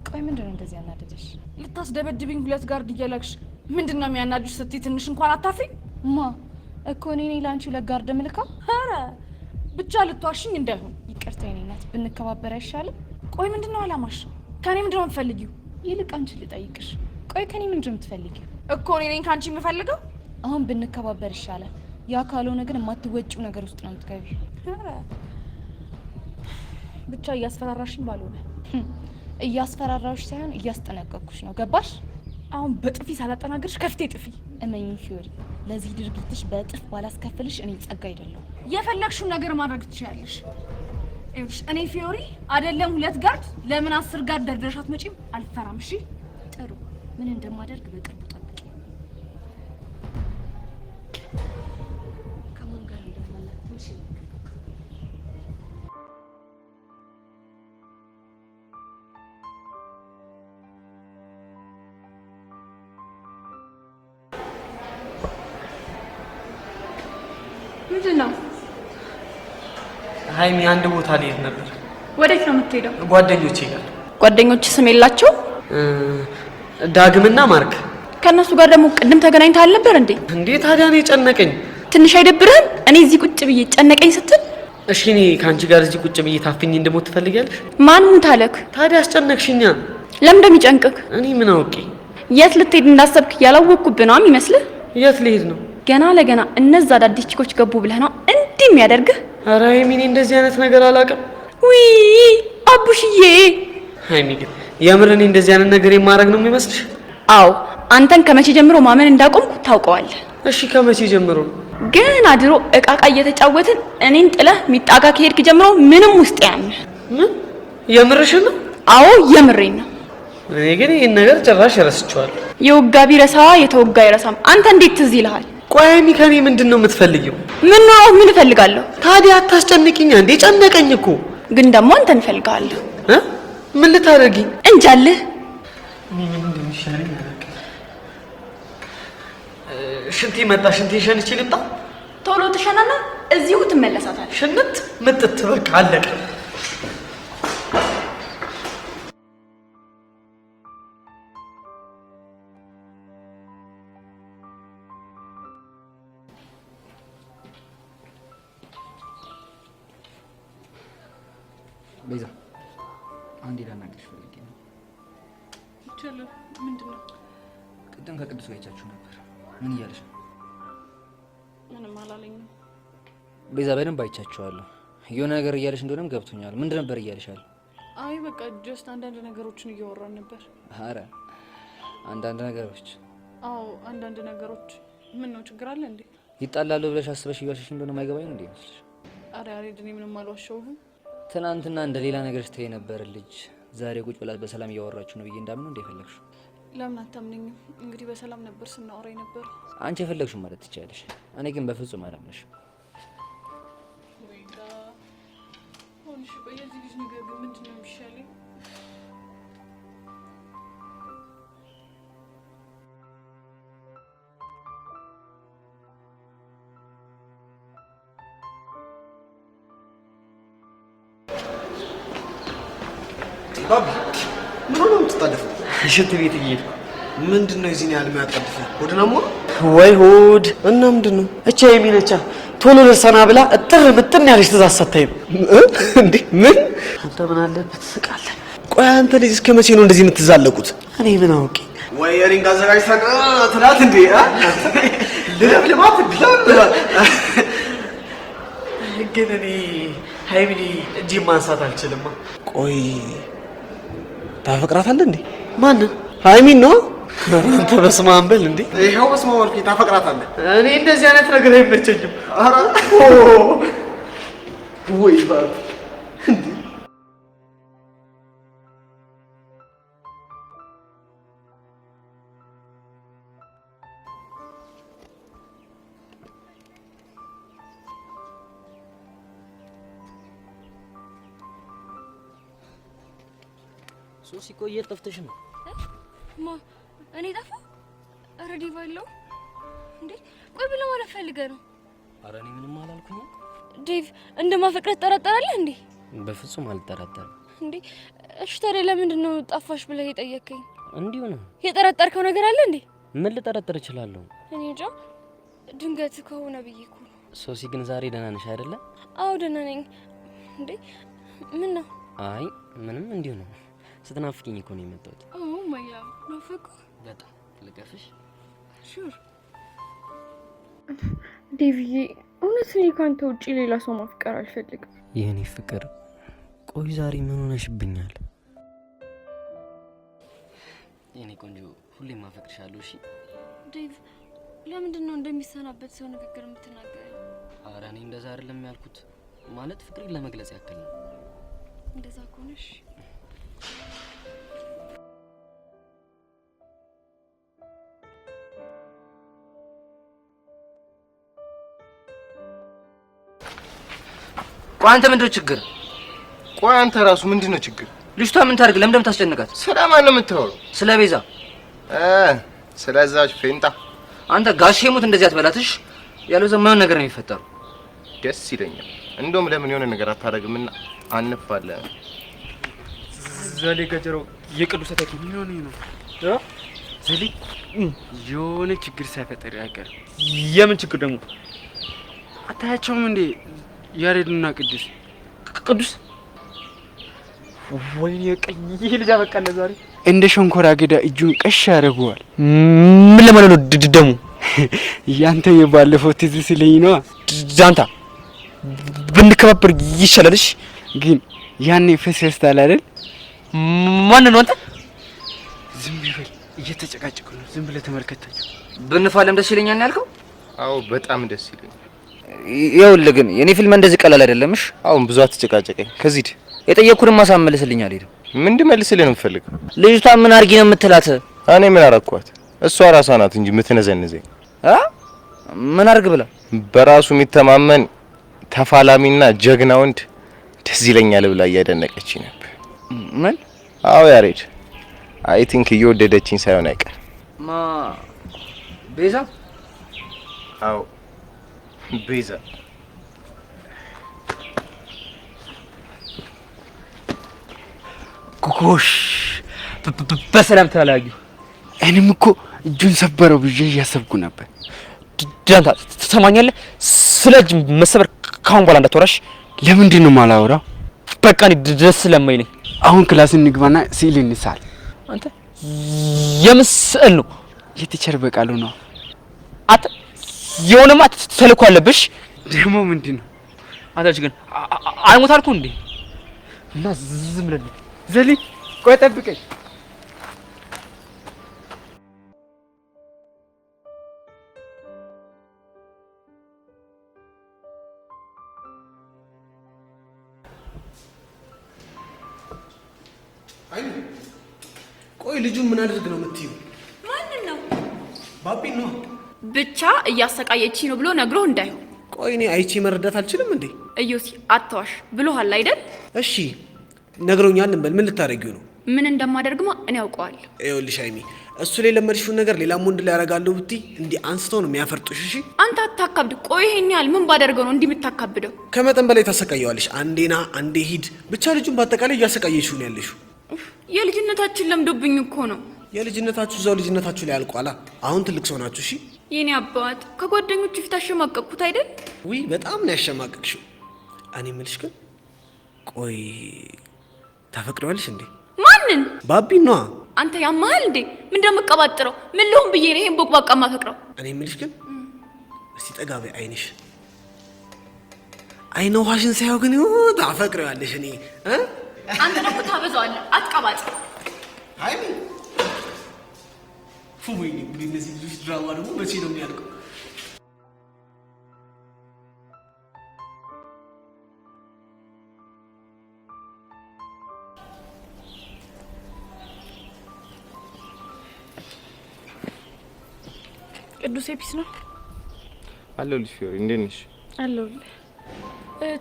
ቆይ ምንድን ነው እንደዚህ ያናደደሽ? ልታስደበድብኝ ሁለት ጋርድ እያላክሽ ምንድን ነው የሚያናድሽ? ስትይ ትንሽ እንኳን አታፍሪ? ማ እኮ እኔ ለአንቺ ሁለት ጋርድ ምልካ? ኧረ ብቻ ልትዋሽኝ እንዳይሆን። ይቅርታ የኔ እናት፣ ብንከባበር አይሻልም? ቆይ ምንድን ነው አላማሽ? ከኔ ምንድን ነው የምትፈልጊው? ይልቅ አንቺ ልጠይቅሽ። ቆይ ከኔ ምንድን ነው የምትፈልጊው? እኮ እኔ ነኝ ከአንቺ የምፈልገው። አሁን ብንከባበር ይሻላል። ያ ካልሆነ ግን የማትወጪው ነገር ውስጥ ነው የምትገቢው። ኧረ ብቻ እያስፈራራሽኝ ባልሆነ። እያስፈራራሽ ሳይሆን እያስጠነቀቅኩሽ ነው። ገባሽ? አሁን በጥፊ ሳላጠናግርሽ ከፍቴ ጥፊ። እመኚኝ ፊዮሪ፣ ለዚህ ድርጊትሽ በጥፍ ባላስከፍልሽ እኔ ጸጋ አይደለሁ። የፈለግሽውን ነገር ማድረግ ትችያለሽ። ይኸውልሽ እኔ ፊዮሪ አይደለም ሁለት ጋርድ ለምን 10 ጋርድ ደርድረሽ አትመጪም? አልፈራም። እሺ ጥሩ። ምን እንደማደርግ በቅርቡ ጠብቂ። ከማን ጋር እንደማላውቅ እሺ? ምንድን ነው? ሀይሚ አንድ ቦታ ልሄድ ነበር። ወዴት ነው የምትሄደው? ጓደኞቼ ጋር። ጓደኞች ስም የላቸው? ዳግምና ማርክ። ከእነሱ ጋር ደግሞ ቅድም ተገናኝተሃል ነበር እንዴ? እንዴ ታዲያ እኔ ጨነቀኝ። ትንሽ አይደብርህም? እኔ እዚህ ቁጭ ብዬ ጨነቀኝ ስትል። እሺ እኔ ከአንቺ ጋር እዚህ ቁጭ ብዬ ታፍኝ እንደሞት ትፈልጊያለሽ? ማን ሙት አለክ? ታዲያ አስጨነቅሽኛ። ለምን እንደሚጨንቅክ? እኔ ምን አውቄ። የት ልትሄድ እንዳሰብክ ያላወቅኩብህ ነው የሚመስልህ? የት ልሄድ ነው? ገና ለገና እነዛ አዳዲስ ቺኮች ገቡ ብለህ ነው እንዲህ የሚያደርግህ? ኧረ ሀይሚ እኔ እንደዚህ አይነት ነገር አላውቅም። ውይ አቡሽዬ። ሀይሚ ግን የምር እኔ እንደዚህ አይነት ነገር የማደርግ ነው የሚመስልሽ? አዎ አንተን ከመቼ ጀምሮ ማመን እንዳቆምኩ ታውቀዋለህ። እሺ ከመቼ ጀምሮ ነው? ገና ድሮ እቃቃ እየተጫወትን እኔን ጥለህ ሚጣጋ ከሄድክ ጀምሮ ምንም ውስጥ ያምህ። ምን የምርሽን ነው? አዎ የምሬን ነው። እኔ ግን ይሄን ነገር ጭራሽ ረስቼዋለሁ። የወጋ ቢረሳ የተወጋ አይረሳም። አንተ እንዴት ትዝ ይልሃል? ቆይ ሀይሚ ከኔ ምንድን ነው የምትፈልጊው? ምን ነው ምን እፈልጋለሁ? ታዲያ አታስጨንቂኝ እንዴ! ጨነቀኝ እኮ። ግን ደግሞ አንተን እፈልጋለሁ። ምን ልታደርጊ? እንጃልህ። ምን እንደሚሻለኝ አላውቅም። ሽንቲ መጣ። ሽንቲ ሸንቼ ልምጣ። ቶሎ ተሸናና እዚሁ ትመለሳታለህ። ሽንት ምጥት በቃ አለቀ። ቤዛ አንዴ ላናግርሽ ፈልጌ ነው። ይቻላል። ምንድነው? ቅድም ከቅዱስ ጋር አይቻችሁ ነበር። ምን እያለሽ ነው? ምንም አላለኝም። ቤዛ በደንብ አይቻችኋለሁ። የሆነ ነገር እያለሽ እንደሆነም ገብቶኛል። ምንድን ነበር እያለሻል? አይ በቃ ጀስት አንዳንድ ነገሮችን እያወራን ነበር። አረ አንዳንድ ነገሮች? አዎ አንዳንድ ነገሮች። ምን ነው ችግር አለ እንዴ? ይጣላሉ ብለሽ አስበሽ እያልሽሽ እንደሆነ ማይገባኝ ነው እንዴ ይመስልሽ? አረ ያሬድ እኔ ምንም አልዋሸሁህም። ትናንትና እንደ ሌላ ነገር ስትይ ነበር ልጅ ዛሬ ቁጭ ብላ በሰላም እያወራችሁ ነው ብዬ እንዳምን እንደ የፈለግሽው። ለምን አታምነኝም? እንግዲህ በሰላም ነበር ስናወራ ነበር። አንቺ የፈለግሽው ማለት ትችያለሽ። እኔ ግን በፍጹም አላምነሽም። ወይዳ ሆንሽ በየዚህ ልጅ ነገር ግን ምንድነው የሚሻለኝ? ባቢ ምን ነው የምትጣደፈው? ሽንት ቤት እየሄድኩ። ምንድነው የዚህን ያህል የሚያጣድፈው? ሆድና ሞ ወይ ሆድ እና ምንድነው? እቻ የሚነቻ ቶሎ ደርሰና ብላ እጥር ምጥን ያለች ትእዛዝ ሰታይም እንዴ ምን? አንተ ምን አለበት ትስቃለህ? ቆይ አንተ ልጅ እስከ መቼ ነው እንደዚህ የምትዛለቁት? እኔ ምን አውቄ? ወይ ሪንግ አዘጋጅተን ትላት እንዴ? ልለብልባት ልለብልባት። ግን እኔ ሀይሚኒ እጅ ማንሳት አልችልም። ቆይ ታፈቅራታለህ እንዴ? ማንን? ሀይሚን ነው። አንተ በስመ አብ በል እንዴ! ይሄው በስመ አብ ወልፊ ታፈቅራታለህ? እኔ እንደዚህ አይነት ነገር አይመቸኝም። ኧረ ወይ ባብ ሶሲ ቆይ የት ጠፍተሽ ነው? ማ እኔ ጠፋ? ኧረ ዲቫ የለው እንዴ? ቆይ ብለህ ማለት ፈልገህ ነው? ኧረ እኔ ምንም አላልኩኝ። ዴቭ እንደማፈቅረህ ትጠራጠራለህ እንዴ? በፍጹም አልጠራጠርም። እንዴ እሺ ታዲያ ለምንድን ነው ጠፋሽ ብለህ የጠየቀኝ? እንዲሁ ነው። የጠረጠርከው ነገር አለ እንዴ? ምን ልጠረጥር እችላለሁ? እኔ እንጃ ድንገት ከሆነ ብዬ እኮ ነው። ሶሲ ግን ዛሬ ደህና ነሽ አይደለ? አዎ ደህና ነኝ። እንዴ ምን ነው? አይ ምንም እንዲሁ ነው። ስትናፍቂኝ እኮ ነው የመጣሁት። ኦ ማይ ላቭ ናፈቁ በጣም ልቀፍሽ? ሹር ዴቪዬ፣ እውነት እኔ ካንተ ውጪ ሌላ ሰው ማፍቀር አልፈልግም። የኔ ፍቅር ቆይ ዛሬ ምን ሆነሽብኛል? የኔ ቆንጆ ሁሌም ማፈቅርሻለሁ። እሺ ዴቭ፣ ለምንድን ነው እንደሚሰናበት ሰው ንግግር የምትናገረው? ኧረ እኔ እንደዛ አይደለም ያልኩት፣ ማለት ፍቅሬን ለመግለጽ ያክል ነው። እንደዛ ከሆነሽ ቆይ አንተ ምንድነው ችግር? ቆይ አንተ ራሱ ምንድነው ችግር? ልጅቷ ምን ታርግ? ለምን እንደምታስጨንቃት? ስለማን ነው የምታወራው? ስለ ቤዛ። ስለዛች ፌንጣ። አንተ ጋሼ ሙት እንደዚህ አትበላትሽ። ያለው ዘማውን ነገር ነው የሚፈጠረው። ደስ ይለኛል። እንደውም ለምን የሆነ ነገር አታደርግምና አንፋለ ዘሌ ገጀሮ የቅዱስ ተተኪ ምን ሆነ ነው? ዘሌ የሆነ ችግር ሳይፈጠር ያቀር። የምን ችግር ደግሞ? አታያቸውም እንዴ ያሬድና ቅዱስ? ቅዱስ ወይኔ ቀኝ ይሄ ልጅ አበቃለ ዛሬ እንደ ሸንኮራ አገዳ እጁን ቀሽ ያደርገዋል። ምን ለማለት ነው ደግሞ? ያንተ የባለፈው ትዝ ሲለኝ ነው። ዳንታ ብንከባበር ይሻላልሽ። ግን ያኔ ፈሰስታል አይደል? ማን ነው አንተ? ዝም ብለህ እየተጨቃጨቁ ነው። ዝም ብለህ ተመልከታቸው። ብንፋለም ደስ ይለኛል ያልከው? አዎ በጣም ደስ ይለኛል። ይኸውልህ ግን የኔ ፊልም እንደዚህ ቀላል አይደለምሽ። አሁን ብዙ አትጨቃጨቀኝ። ከዚህ የጠየኩህን ማሳመልስልኝ አልሄድም። ምን እንድመልስልህ ነው የምፈልገው? ልጅቷ ምን አርጊ ነው የምትላት? እኔ ምን አረኳት? እሷ ራሷ ናት እንጂ የምትነዘንዘኝ። ምን አርግ ብላ? በራሱ የሚተማመን ተፋላሚና ጀግና ወንድ ደስ ይለኛል ብላ እያደነቀች ነበር። ምን? አዎ ያሬድ፣ አይ ቲንክ እየወደደችኝ ሳይሆን አይቀር። ቤዛ አዎ ቤዛ ጎሽ በሰላም ተላላዩ። እኔም እኮ እጁን ሰበረው ብዬ እያሰብኩ ነበር። ዳንታ ትሰማኛለህ? ስለ እጅ መሰበር ካሁን በኋላ እንዳትወራሽ። ለምንድን ነው የማላወራው? በቃ እኔ ደስ ስለማይለኝ። አሁን ክላስ እንግባና ስዕል እንሳል። አንተ የምን ስዕል ነው? የቲቸር በቃሉ ነው። አንተ የሆነማ ተልእኮ አለብሽ። ደግሞ ምንድን ነው? አንተ ልጅ ግን አይሞታልኩ እንዴ? እና ዝም ብለን ዘሊ ቆይ ጠብቀኝ። ቆይ ልጁን ምን አድርግ ነው የምትይው? ማንን ነው? ባቢን ነው። ብቻ እያሰቃየች ነው ብሎ ነግሮ እንዳይሆን። ቆይ እኔ አይቼ መረዳት አልችልም እንዴ? እዮሲ አትዋሽ ብሎሃል አይደል? እሺ ነግሮኛል እንበል። ምን ልታረጊው ነው? ምን እንደማደርግማ እኔ ያውቀዋለሁ። ይኸውልሽ ሃይሚ፣ እሱ ላይ ለመድሽውን ነገር ሌላም ወንድ ላይ ያረጋለሁ ብትይ እንዲህ አንስተው ነው የሚያፈርጡሽ። እሺ አንተ አታካብድ። ቆይ ይሄን ያህል ምን ባደርገው ነው እንዲህ የምታካብደው? ከመጠን በላይ ታሰቃየዋለሽ። አንዴና አንዴ ሂድ ብቻ። ልጁን በአጠቃላይ እያሰቃየሽው ነው ያለሽው። የልጅነታችን ለምዶብኝ እኮ ነው። የልጅነታችሁ እዛው ልጅነታችሁ ላይ አልቋላ። አሁን ትልቅ ሰው ናችሁ። እሺ የኔ አባት ከጓደኞቹ ፊት አሸማቀቅኩት አይደል? ውይ በጣም ነው ያሸማቀቅሽው። እኔ የምልሽ ግን ቆይ ታፈቅረዋለሽ እንዴ? ማንን? ባቢን ነዋ። አንተ ያማሃል እንዴ? ምን እንደምቀባጥረው ምን ልሁን ብዬ ነው ይሄን ቦቅባቃ ማፈቅረው? እኔ የምልሽ ግን እስቲ ጠጋ በይ። አይንሽ አይነ ውሃሽን ሳይው ግን ታፈቅረዋለሽ። እኔ አንተ ደግሞ ታበዛዋለህ። አትቀባጥር። ሃይሚ ወይኔ ጉድ! እነዚህ ልጆች ድራማ ደግሞ መቼ ነው የሚያልቀው? ቅዱስ ኤፒስ ነው አለሁልሽ። ፊዮሪ እንዴት ነሽ? አለሁልህ።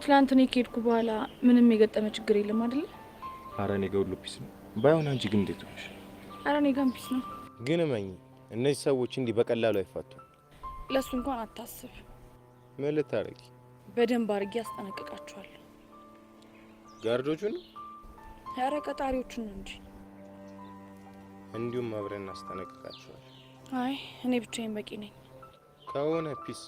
ትላንት እኔ ከሄድኩ በኋላ ምንም የገጠመ ችግር የለም አይደል? ኧረ እኔ ጋር ሁሉ ፒስ ነው። ባይሆን አንቺ ግን እንዴት ነሽ? ኧረ እኔ ጋር ፒስ ነው። ግን እመኚ፣ እነዚህ ሰዎች እንዲህ በቀላሉ አይፋቱም። ለሱ እንኳን አታስብ። ምን ልታረጊ? በደንብ አድርጌ አስጠነቅቃቸዋለሁ። ጋርዶቹን? ኧረ ቀጣሪዎቹን ነው እንጂ። እንዲሁም አብረን እናስጠነቅቃቸዋለን። አይ እኔ ብቻዬን በቂ ነኝ ከሆነ ፒስ።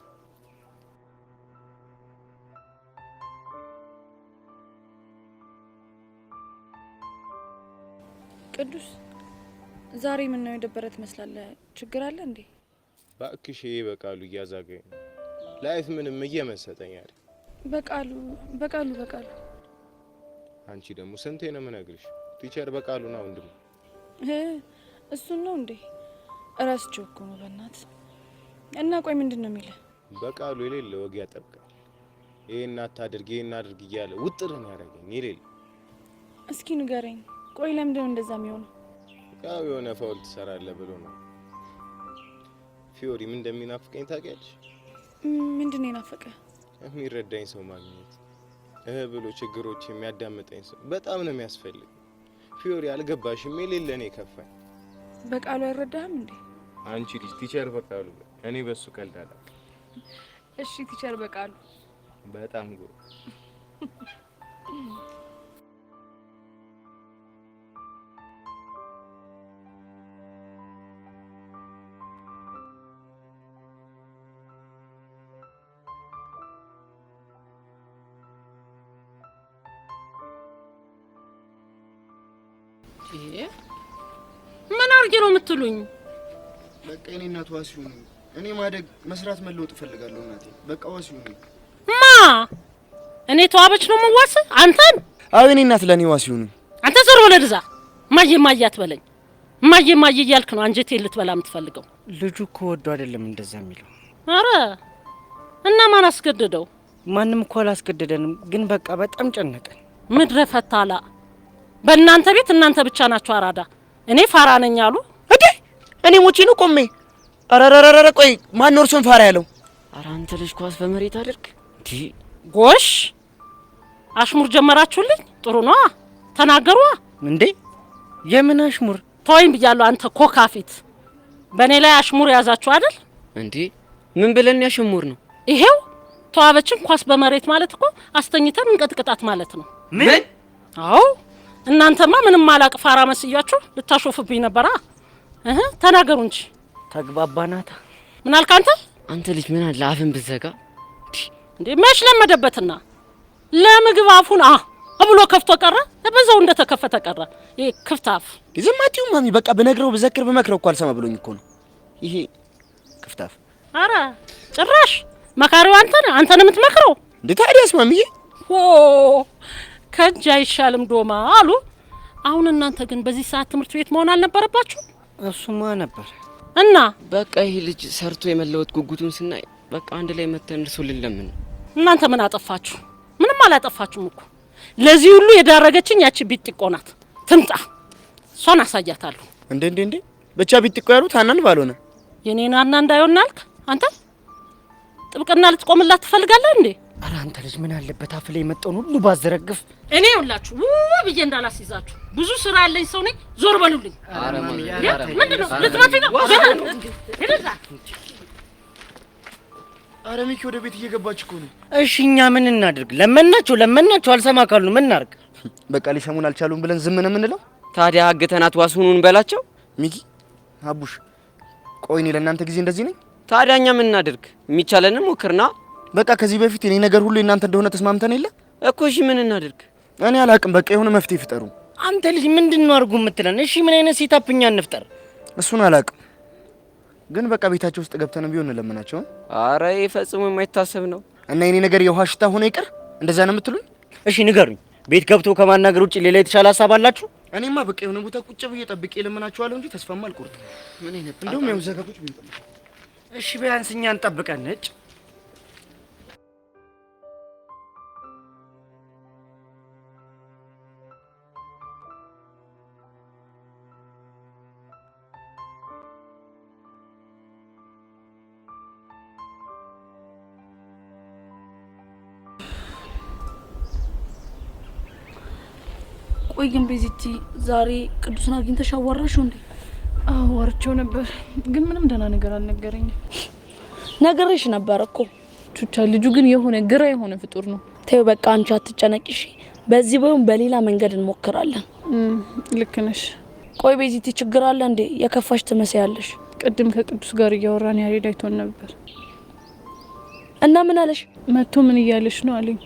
ቅዱስ ዛሬ ምን ነው የደበረ ትመስላለህ? ችግር አለ እንዴ? እባክሽ ይሄ በቃሉ እያዛገኝ ነው። ላይፍ ምንም እየመሰጠኝ አይደል? በቃሉ አንቺ ደግሞ ስንቴ ነው የምነግርሽ? ቲቸር በቃሉ ነው ወንድም። እሱን ነው እንዴ? እረስቼው እኮ ነው በእናትህ። እና ቆይ ምንድን ነው የሚለው? በቃሉ የሌለ ወግ ያጠብቃል። ይሄን አታድርግ ይሄን አድርግ እያለ ውጥርን ያደርገኝ የሌለ። እስኪ ንገረኝ። ቆይ ለምንድን ነው እንደዛ የሚሆነው? ያው የሆነ ፋውል ትሰራለህ ብሎ ነው። ፊዮሪ ምን እንደሚናፍቀኝ ታውቂያለሽ? ምንድን ነው የናፈቀ? የሚረዳኝ ሰው ማግኘት፣ ብሎ ችግሮች የሚያዳምጠኝ ሰው በጣም ነው የሚያስፈልግ። ፊዮሪ አልገባሽም? የሌለ እኔ ከፋኝ። በቃሉ አይረዳህም እንዴ? አንቺ ልጅ ቲቸር በቃሉ፣ እኔ በሱ ቀልዳለሁ። እሺ ቲቸር በቃሉ በጣም ጎበዝ። ምን አርጌ ነው የምትሉኝ? በቃ እኔ እናት ዋሲው ነኝ። እኔ ማደግ መስራት መለወጥ እፈልጋለሁ እናቴ። በቃ ዋሲው ነኝ። ማ እኔ ተዋበች ነው የምዋስ አንተን? አዎ እኔ እናት ለኔ ዋሲው ነኝ። አንተ ዞር ወደ እዛ። ማየ ማየ አትበለኝ። ማየ ማየ እያልክ ነው አንጀቴን ልትበላ የምትፈልገው። ልጁ እኮ ወዶ አይደለም እንደዛ የሚለው። አረ እና ማን አስገደደው? ማንም እኮ አላስገደደንም፣ ግን በቃ በጣም ጨነቀን። ምድረ ፈታላ። በእናንተ ቤት እናንተ ብቻ ናችሁ አራዳ። እኔ ፋራ ነኝ አሉ እንዴ? እኔ ሞቼ ነው ቆሜ። አረረረረ ቆይ ማን ነው እርሱን ፋራ ያለው? ኧረ አንተ ልጅ ኳስ በመሬት አድርግ እንዴ! ጎሽ አሽሙር ጀመራችሁልኝ። ጥሩ ነው ተናገሩ እንዴ። የምን አሽሙር? ተወይም ብያለሁ። አንተ ኮካፊት በእኔ ላይ አሽሙር ያዛችሁ አይደል እንዴ? ምን ብለን ያሸሙር ነው? ይሄው ተዋበችን ኳስ በመሬት ማለት እኮ አስተኝተን እንቀጥቅጣት ማለት ነው። ምን? አዎ እናንተማ ምንም ማላቅ ፋራ መስያችሁ ልታሾፍብኝ ነበራ። ተናገሩ እንጂ። ተግባባናታ። ምን አልክ አንተ? አንተ ልጅ ምን አለ አፍን ብዘጋ እንዴ? መች ለመደበትና ለምግብ አፉን ብሎ ከፍቶ ቀረ። በዛው እንደተከፈተ ቀረ። ይሄ ክፍት አፍ ዝማቲው ማሚ በቃ በነግረው በዘክር በመክረው እኮ አልሰማ ብሎኝ እኮ ነው ይሄ ክፍት አፍ። አረ ጭራሽ መካሪው አንተን የምትመክረው እንዴ? ታዲያስ ማሚዬ ከእጅ አይሻልም ዶማ አሉ። አሁን እናንተ ግን በዚህ ሰዓት ትምህርት ቤት መሆን አልነበረባችሁ? እሱማ ነበር እና በቃ ይሄ ልጅ ሰርቶ የመለወጥ ጉጉቱን ስናይ በቃ አንድ ላይ መተን እርሱልን ለምን። እናንተ ምን አጠፋችሁ? ምንም አላጠፋችሁም እኮ። ለዚህ ሁሉ የዳረገችኝ ያቺ ቢጥቆ ናት። ትምጣ፣ እሷን አሳያታለሁ። እንዴ ብቻ ቢጥቆ ያሉት ሀናን ባልሆነ የኔን ሀና እንዳይሆን አልክ አንተ? ጥብቅና ልትቆምላት ትፈልጋለህ እንዴ? ኧረ አንተ ልጅ ምን አለበት አፍ ላይ የመጣውን ሁሉ ባዘረግፍ። እኔ ሁላችሁ ብዬ እንዳላስይዛችሁ ብዙ ስራ ያለኝ ሰው ነኝ። ዞር በሉልኝ። ኧረ ማሚ ምንድነው ልትመጪ ነው? ኧረ ሚኪ ወደ ቤት እየገባች እኮ ነው። እሺ እኛ ምን እናድርግ? ለመናቸው አልሰማ ካሉ ምን እናድርግ? በቃ ሊሰሙን አልቻሉም ብለን ዝም ነው የምንለው? ታዲያ አግተናት ዋስሁኑን በላቸው። ሚኪ አቡሽ ቆይ እኔ ለእናንተ ጊዜ እንደዚህ ነኝ? ታዲያ እኛ ምን እናድርግ? የሚቻለንን ሞክርና በቃ ከዚህ በፊት እኔ ነገር ሁሉ እናንተ እንደሆነ ተስማምተን የለ እኮ። እሺ ምን እናድርግ? እኔ አላቅም። በቃ የሆነ መፍትሄ ፍጠሩ። አንተ ልጅ ምንድነው አድርጉ የምትለን? እሺ ምን አይነት ሴታፕኛ እንፍጠር? እሱን አላቅም፣ ግን በቃ ቤታቸው ውስጥ ገብተን ቢሆን እንለምናቸው። አረ ፈጽሞ የማይታሰብ ነው። እና የኔ ነገር የውሃ ሽታ ሆነ ይቅር? እንደዛ ነው የምትሉኝ? እሺ ንገሩኝ፣ ቤት ገብቶ ከማናገር ውጭ ሌላ የተሻለ ሀሳብ አላችሁ? እኔማ በቃ የሆነ ቦታ ቁጭ ብዬ ጠብቄ ለምናችኋለሁ እንጂ ተስፋማ አልቆርጥም። ምን አይነት እንደውም ያው ዘጋ ቁጭ ብዬ እሺ ቢያንስ እኛን ጠብቀን ነጭ ቆይ ግን ቤዚቲ ዛሬ ቅዱስን አግኝተሽ አዋራሽው እንዴ? አዋርቸው ነበር፣ ግን ምንም ደህና ነገር አልነገረኝም። ነገርሽ ነበር እኮ ቹቻ። ልጁ ግን የሆነ ግራ የሆነ ፍጡር ነው። ተይው በቃ አንቺ አትጨነቂሽ። በዚህ ባይሆን በሌላ መንገድ እንሞክራለን። ልክ ነሽ። ቆይ ቤዚቲ ችግር አለ እንዴ? የከፋሽ ትመስያለሽ። ቅድም ከቅዱስ ጋር እያወራን ያሬድ አይቶን ነበር እና ምን አለሽ? መጥቶ ምን እያለሽ ነው አለኝ።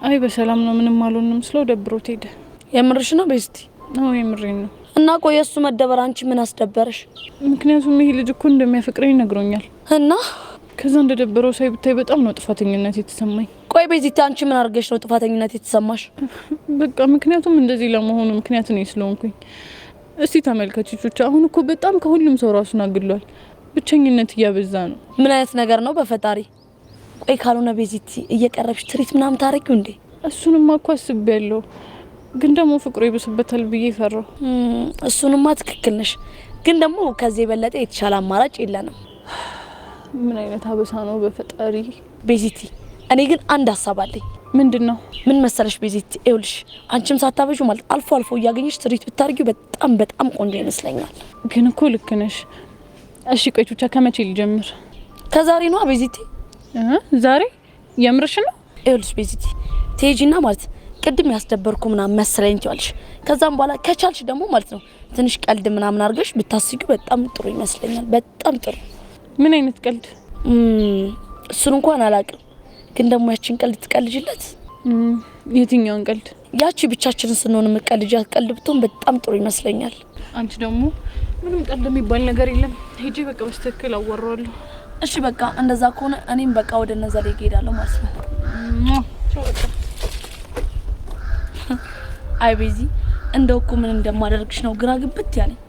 አይ በሰላም ነው ምንም አልሆንም ስለው ደብሮት ሄደ። የምርሽ ነው ቤዚቲ? ነው የምሬን ነው። እና ቆይ እሱ መደበር አንቺ ምን አስደበረሽ? ምክንያቱም ይሄ ልጅ እኮ እንደሚያፈቅረኝ ነግሮኛል። እና ከዛ እንደደበረው ሳይ ብታይ በጣም ነው ጥፋተኝነት የተሰማኝ። ቆይ ቤዚቲ አንቺ ምን አድርገሽ ነው ጥፋተኝነት የተሰማሽ? በቃ ምክንያቱም እንደዚህ ለመሆኑ ምክንያት ነው ስለሆንኩኝ። እስቲ ተመልከቺ ቹቻ፣ አሁን እኮ በጣም ከሁሉም ሰው ራሱን አግሏል። ብቸኝነት እያበዛ ነው። ምን አይነት ነገር ነው በፈጣሪ? ቆይ ካልሆነ ቤዚቲ እየቀረብሽ ትሪት ምናምን ታረጊው እንዴ? እሱንማ እኮ አስቤያለሁ፣ ግን ደግሞ ፍቅሩ ይብስበታል ብዬ ፈራሁ። እሱንማ ትክክል ነሽ፣ ግን ደግሞ ከዚህ የበለጠ የተሻለ አማራጭ የለንም። ምን አይነት አበሳ ነው በፈጣሪ። ቤዚቲ እኔ ግን አንድ ሀሳብ አለኝ። ምንድነው? ምን መሰለሽ ቤዚቲ፣ ይኸውልሽ አንቺም ሳታበዡ ማለት አልፎ አልፎ እያገኘሽ ትሪት ብታርጊው በጣም ቆንጆ ይመስለኛል። ግን እኮ ልክ ነሽ። እሺ ቆይ ቹቻ፣ ከመቼ ልጀምር? ከዛሬ ነው ቤዚቲ። ዛሬ? የምርሽ ነው? ይኸውልሽ ቤዚቲ ቴጂና ማለት ቅድም ያስደበርኩ ምናምን መሰለኝ ትያለሽ። ከዛም በኋላ ከቻልሽ ደግሞ ማለት ነው ትንሽ ቀልድ ምናምን አድርገሽ ብታስቂው በጣም ጥሩ ይመስለኛል። በጣም ጥሩ። ምን አይነት ቀልድ? እሱን እንኳን አላውቅም፣ ግን ደግሞ ያችን ቀልድ ትቀልጅለት። የትኛውን ቀልድ? ያቺ ብቻችንን ስንሆን የምትቀልጃት ቀልድ ብትሆን በጣም ጥሩ ይመስለኛል። አንቺ ደግሞ ምንም ቀልድ የሚባል ነገር የለም። ሄጄ በቃ በስትክክል አወራዋለሁ። እሺ በቃ እንደዛ ከሆነ እኔም በቃ ወደ እነዛ ላይ እሄዳለሁ ማለት ነው። አይ ቤዚ፣ እንደው እኮ ምን እንደማደርግሽ ነው ግራ ግብት ያለኝ።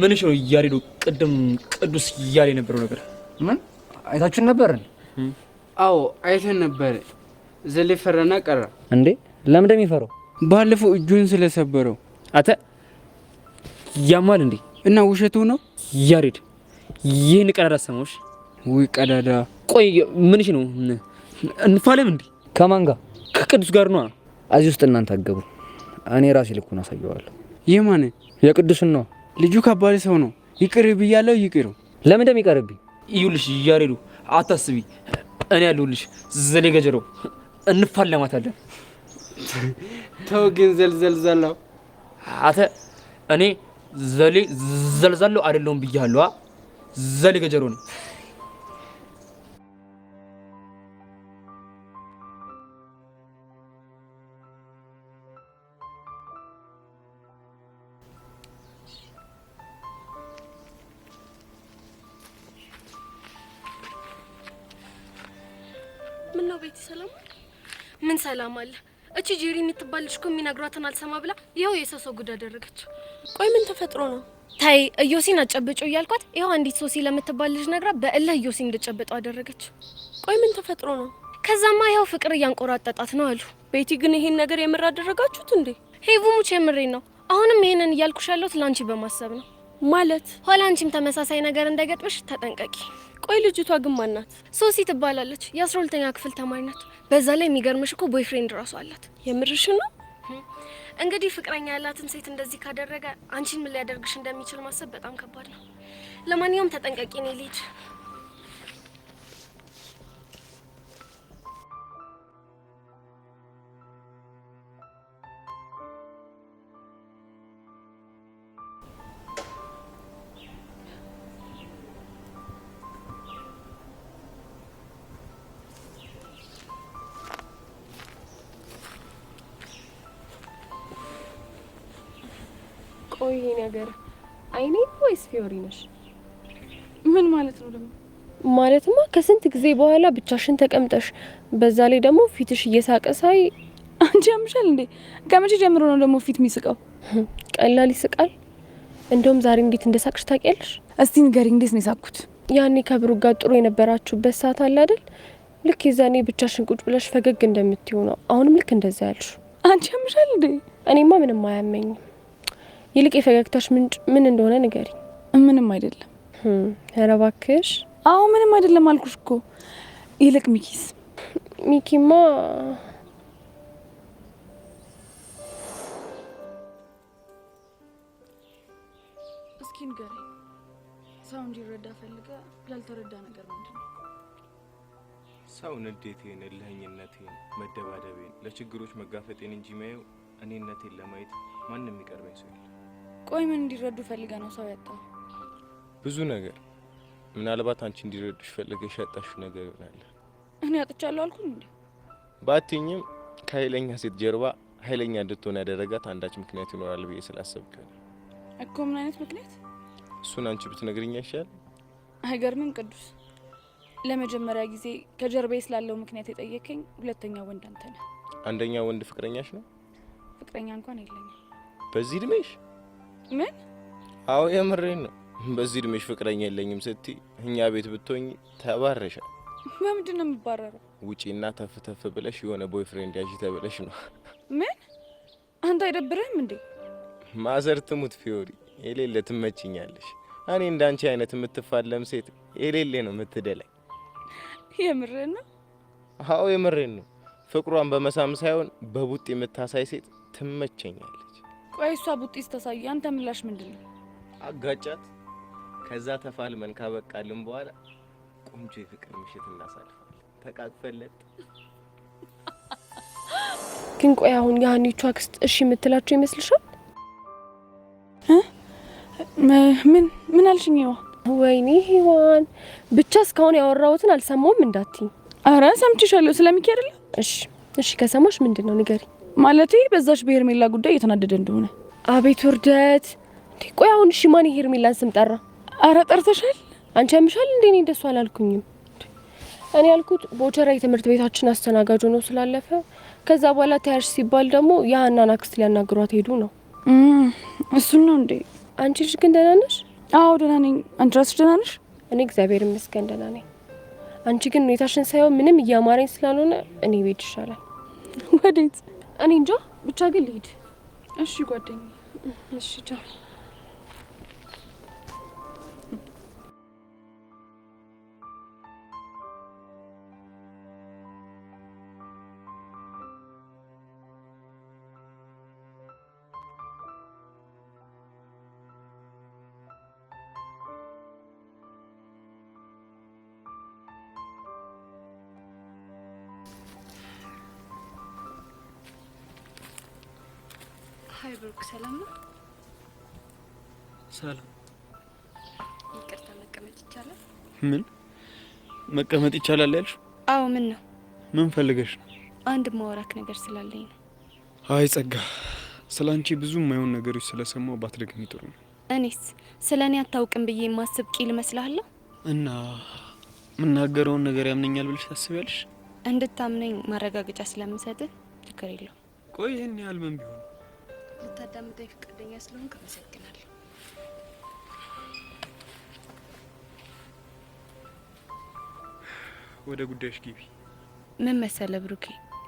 ምንሽ ነው ያሬዶ? ቅድም ቅዱስ እያለ የነበረው ነገር ምን አይታችሁን ነበር? አዎ አይተን ነበር። ዘሌ ፈረና ቀረ እንዴ? ለምን እንደሚፈራው? ባለፈው እጁን ስለሰበረው። አተ ያማል እንዴ? እና ውሸቱ ነው ያሬድ? ይህን ቀዳዳ ሰማሽ? ውይ ቀዳዳ። ቆይ ምንሽ ነው? እንፋለም እንዴ? ከማን ጋር? ከቅዱስ ጋር ነው። እዚህ ውስጥ እናንተ አገቡ። እኔ ራሴ ልኩን አሳየዋለሁ። የማን? የቅዱስን ነው። ልጁ ከባድ ሰው ነው። ይቅር ብያለሁ። ይቅሩ። ለምን እንደሚቀርብኝ ይኸውልሽ፣ ያሬዱ አታስቢ፣ እኔ ያለሁልሽ። ዘሌ ገጀሮ እንፋለማታለን። ተው ግን ዘልዘልዛለሁ። አተ እኔ ዘሌ ዘልዛለሁ አይደለሁም ብያለሁ። ዘሌ ገጀሮ ነው። ምን ነው ቤቲ ሰላም? ምን ሰላም አለ? እቺ ጄሪ የምትባል ልጅ እኮ የሚነግሯትን አልሰማ ብላ ይኸው የሰው ጉድ አደረገች። ቆይ ምን ተፈጥሮ ነው? ታይ እዮሲን አጨብጨው እያልኳት ይኸው አንዲት ሶሲ ለምትባል ልጅ ነግራ በእልህ እዮሲን እንድጨብጠው አደረገች። ቆይ ምን ተፈጥሮ ነው? ከዛማ ይኸው ፍቅር እያንቆራጠጣት ነው አሉ። ቤቲ ግን ይሄን ነገር የምር አደረጋችሁት እንዴ? ሄቡ ሙች የምሬን ነው። አሁንም ይሄንን እያልኩሽ ያለሁት ላንቺ በማሰብ ነው። ማለት ኋላ አንቺም ተመሳሳይ ነገር እንዳይገጥምሽ ተጠንቀቂ። ቆይ ልጅቷ ግን ማን ናት? ሶሲ ትባላለች። የ12ኛ ክፍል ተማሪ ናት። በዛ ላይ የሚገርምሽ እኮ ቦይፍሬንድ ራሱ አላት። የምርሽ ነው? እንግዲህ ፍቅረኛ ያላትን ሴት እንደዚህ ካደረገ አንቺን ምን ሊያደርግሽ እንደሚችል ማሰብ በጣም ከባድ ነው። ለማንኛውም ተጠንቀቂ። እኔ ልሂድ። ቆይ ይሄ ነገር አይኔ ወይስ ፊዮሪ ነሽ? ምን ማለት ነው ደግሞ? ማለትማ ከስንት ጊዜ በኋላ ብቻሽን ተቀምጠሽ በዛ ላይ ደግሞ ፊትሽ እየሳቀ ሳይ አንቺ ያምሻል እንዴ? ከመቼ ጀምሮ ነው ደግሞ ፊት የሚስቀው? ቀላል ይስቃል። እንደውም ዛሬ እንዴት እንደሳቅሽ ታውቂያለሽ? እስቲ ንገሪኝ፣ እንዴት ነው የሳቅኩት? ያኔ ከብሩ ጋር ጥሩ የነበራችሁበት ሰዓት አለ አይደል? ልክ የዛኔ ብቻሽን ቁጭ ብለሽ ፈገግ እንደምትይው ነው አሁንም ልክ እንደዛ ያልሽ። አንቺ ያምሻል እንዴ? እኔማ ምንም አያመኝም። ይልቅ የፈገግታሽ ምንጭ ምን እንደሆነ ንገሪኝ። ምንም አይደለም። ኧረ እባክሽ። አዎ ምንም አይደለም አልኩሽ እኮ። ይልቅ ሚኪስ? ሚኪማ እስኪ ንገሪኝ። ሰው እንዲረዳ ፈልገ ያልተረዳ ነገር ምንድን ነው? ሰው ንዴቴን፣ እልህኝነቴን፣ መደባደቤን፣ ለችግሮች መጋፈጤን እንጂ ማየው እኔነቴን ለማየት ማንም የሚቀርበኝ ሰው የለም። ቆይ ምን እንዲረዱ ፈልገ ነው ሰው ያጣው? ብዙ ነገር። ምናልባት አንቺ እንዲረዱሽ ፈልገሽ ያጣሽው ነገር ይሆናል። እኔ አጥቻለሁ አልኩኝ እንዴ? ባትኝም ከኃይለኛ ሴት ጀርባ ኃይለኛ እንድትሆን ያደረጋት አንዳች ምክንያት ይኖራል ብዬ ስላሰብክ ነው እኮ። ምን አይነት ምክንያት? እሱን አንቺ ብትነግሪኝ አይሻል? አይገርምም ቅዱስ? ለመጀመሪያ ጊዜ ከጀርባዬ ስላለው ምክንያት የጠየቀኝ ሁለተኛ ወንድ አንተ ነህ። አንደኛ ወንድ ፍቅረኛሽ ነው? ፍቅረኛ እንኳን የለኝም። በዚህ እድሜሽ? ምን? አዎ የምሬን ነው። በዚህ እድሜሽ ፍቅረኛ የለኝም ስትይ እኛ ቤት ብትሆኝ ተባረሻል። በምንድን ነው የምባረረው? ውጪና ተፍ ተፍ ብለሽ የሆነ ቦይፍሬንድ ያዥ ተብለሽ ነው። ምን? አንተ አይደብርህም እንዴ? ማዘር ትሙት ፊዮሪ፣ የሌለ ትመችኛለሽ። እኔ እንዳንቺ አይነት የምትፋለም ሴት የሌለ ነው የምትደላኝ። የምሬን ነው? አዎ የምሬን ነው። ፍቅሯን በመሳም ሳይሆን በቡጥ የምታሳይ ሴት ትመቸኛለች። ቆይ እሷ ቡጢ ስታሳይ አንተ ምላሽ ምንድን ነው? አጋጫት። ከዛ ተፋልመን ካበቃልን በኋላ ቆንጆ የፍቅር ምሽት እናሳልፋለን። ተቃቅፈለት። ግን ቆይ አሁን የሀኒቹ አክስት እሺ የምትላቸው ይመስልሻል? ምን አልሽኝ? ወይኔ ሔዋን፣ ብቻ እስካሁን ያወራሁትን አልሰማውም እንዳትኝ። አረ ሰምቼሻለሁ። ስለሚኪ አይደለ? እሺ ከሰማሽ ምንድን ነው ንገሪ። ማለቴ በዛች በሄርሜላ ጉዳይ እየተናደደ እንደሆነ። አቤት ውርደት! ቆይ አሁን እሺ ማን የሄርሜላን ስም ጠራ? አረ ጠርተሻል። አንቺ ያምሻል እንዴ? እኔ እንደሱ አላልኩኝም። እኔ ያልኩት ቦቸራ የትምህርት ቤታችን አስተናጋጅ ነው ስላለፈ ከዛ በኋላ ታያሽ ሲባል ደግሞ የሀናን አክስት ሊያናግሯት ሄዱ ነው። እሱን ነው እንዴ? አንቺ ልጅ ግን ደህና ነሽ? አዎ ደህና ነኝ። አንቺ ራስሽ ደህና ነሽ? እኔ እግዚአብሔር ይመስገን ደህና ነኝ። አንቺ ግን ሁኔታሽን ሳይሆን ምንም እያማረኝ ስላልሆነ እኔ ቤት ይሻላል። ወዴት? እኔ እንጃ ብቻ ግን ልሂድ። እሺ ጓደኛዬ። እሺ ቻው። ሀይ ብሩክ፣ ሰላም ነው? ሰላም። ይቅርታ፣ መቀመጥ ይቻላል? ምን መቀመጥ ይቻላል ያልሽ? አዎ። ምን ነው? ምን ፈልገሽ ነው? አንድ ማወራክ ነገር ስላለኝ ነው። አይ ጸጋ፣ ስላንቺ ብዙ የማይሆን ነገሮች ስለሰማው ባትደግሚ ጥሩ ነው። እኔስ ስለኔ አታውቅም ብዬ የማስብ ቂል እመስልሃለሁ? እና የምናገረውን ነገር ያምነኛል ብለሽ ታስቢያለሽ? እንድታምነኝ ማረጋገጫ ስለምሰጥህ ችግር የለው። ቆይ ይህን ያህል ምን ቢሆን? ልታዳምጠኝ ፈቃደኛ ስለሆንክ አመሰግናለሁ። ወደ ጉዳይሽ ግቢ። ምን መሰለ ብሩኬ፣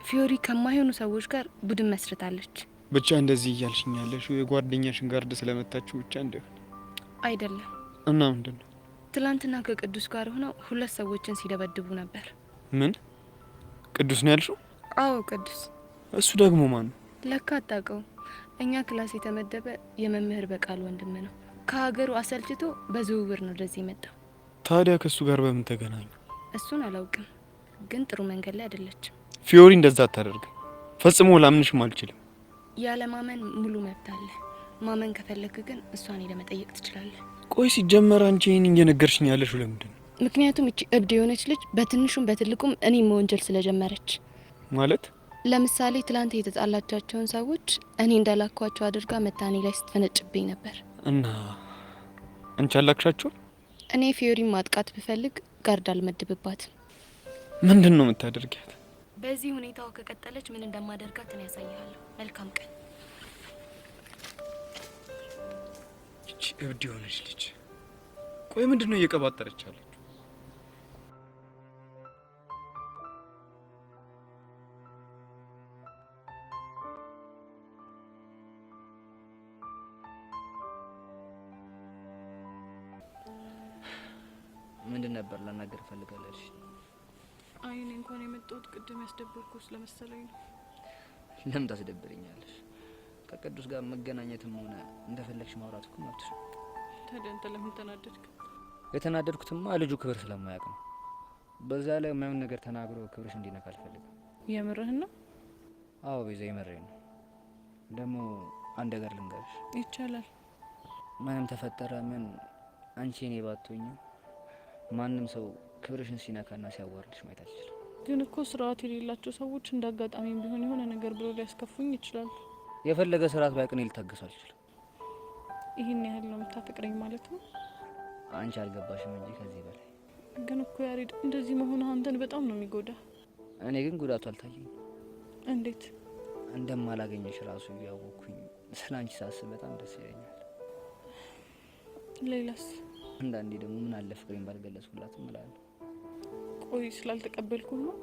ፊዮሪ ከማይሆኑ ሰዎች ጋር ቡድን መስርታለች። ብቻ እንደዚህ እያልሽኝ ያለሽ የጓደኛሽን ጋርድ ስለመታችሁ ብቻ እንደሆነ አይደለም። እና ምንድን ነው? ትላንትና ከቅዱስ ጋር ሆነው 2 ሰዎችን ሲደበድቡ ነበር። ምን? ቅዱስ ነው ያልሽው? አዎ ቅዱስ። እሱ ደግሞ ማን ነው? ለካ አታውቀውም። እኛ ክላስ የተመደበ የመምህር በቃል ወንድም ነው። ከሀገሩ አሰልችቶ በዝውውር ነው ወደዚህ የመጣው። ታዲያ ከእሱ ጋር በምን ተገናኙ? እሱን አላውቅም፣ ግን ጥሩ መንገድ ላይ አይደለችም። ፊዮሪ እንደዛ አታደርግም። ፈጽሞ ላምንሽም አልችልም። ያለ ማመን ሙሉ መብት አለ። ማመን ከፈለክ ግን እሷን ሄደህ መጠየቅ ትችላለህ። ቆይ ሲጀመር አንቺ ይህን እየነገርሽኝ ያለሽው ለምንድን ነው? ምክንያቱም እቺ እብድ የሆነች ልጅ በትንሹም በትልቁም እኔ መወንጀል ስለጀመረች። ማለት ለምሳሌ ትላንት የተጣላቻቸውን ሰዎች እኔ እንዳላኳቸው አድርጋ መታኔ ላይ ስትፈነጭብኝ ነበር። እና አንቺ አላክሻቸው? እኔ ፊዮሪን ማጥቃት ብፈልግ ጋርድ አልመድብባትም። ምንድን ነው የምታደርጊያት? በዚህ ሁኔታው ከቀጠለች ምን እንደማደርጋት እኔ ያሳይሃለሁ። መልካም ቀን። እቺ እብድ የሆነች ልጅ ቆይ ምንድን ነው እየቀባጠረች ያለች? ምንድን ነበር ላናገር ፈልጋለሽ? አይ እኔ እንኳን የመጣሁት ቅድም ያስደበርኩ ስለመሰለኝ ነው። ለምን ታስደብርኛለሽ? ከቅዱስ ጋር መገናኘትም ሆነ እንደፈለግሽ ማውራት እኮ መብትሽ ነው። ታዲያ አንተ ለምን ተናደድክ? የተናደድኩትማ ልጁ ክብር ስለማያውቅ ነው። በዛ ላይ የማይሆን ነገር ተናግሮ ክብርሽ እንዲነካ አልፈልግም። የምርህን ነው? አዎ ቤዛ፣ የምሬን ነው። ደግሞ አንድ ነገር ልንገርሽ። ይቻላል። ምንም ተፈጠረ ምን አንቺ እኔ ባትሆኚ ማንም ሰው ክብርሽን ሲነካና ሲያዋርድሽ ማየት አልችልም። ግን እኮ ስርዓት የሌላቸው ሰዎች እንዳጋጣሚም ቢሆን የሆነ ነገር ብሎ ሊያስከፉኝ ይችላሉ። የፈለገ ስርዓት ባይቅን ልታገሱ አልችልም። ይህን ያህል ነው የምታፈቅረኝ ማለት ነው? አንቺ አልገባሽም እንጂ ከዚህ በላይ። ግን እኮ ያሬድ እንደዚህ መሆኑ አንተን በጣም ነው የሚጎዳ። እኔ ግን ጉዳቱ አልታየኝም። እንዴት? እንደማላገኘሽ ራሱ እያወቅኩኝ ስለ አንቺ ሳስብ በጣም ደስ ይለኛል። ሌላስ? አንዳንዴ ደግሞ ምን አለ ፍቅሬን ባልገለጽኩላት እላለሁ። ቆይ ስላልተቀበልኩ ነው?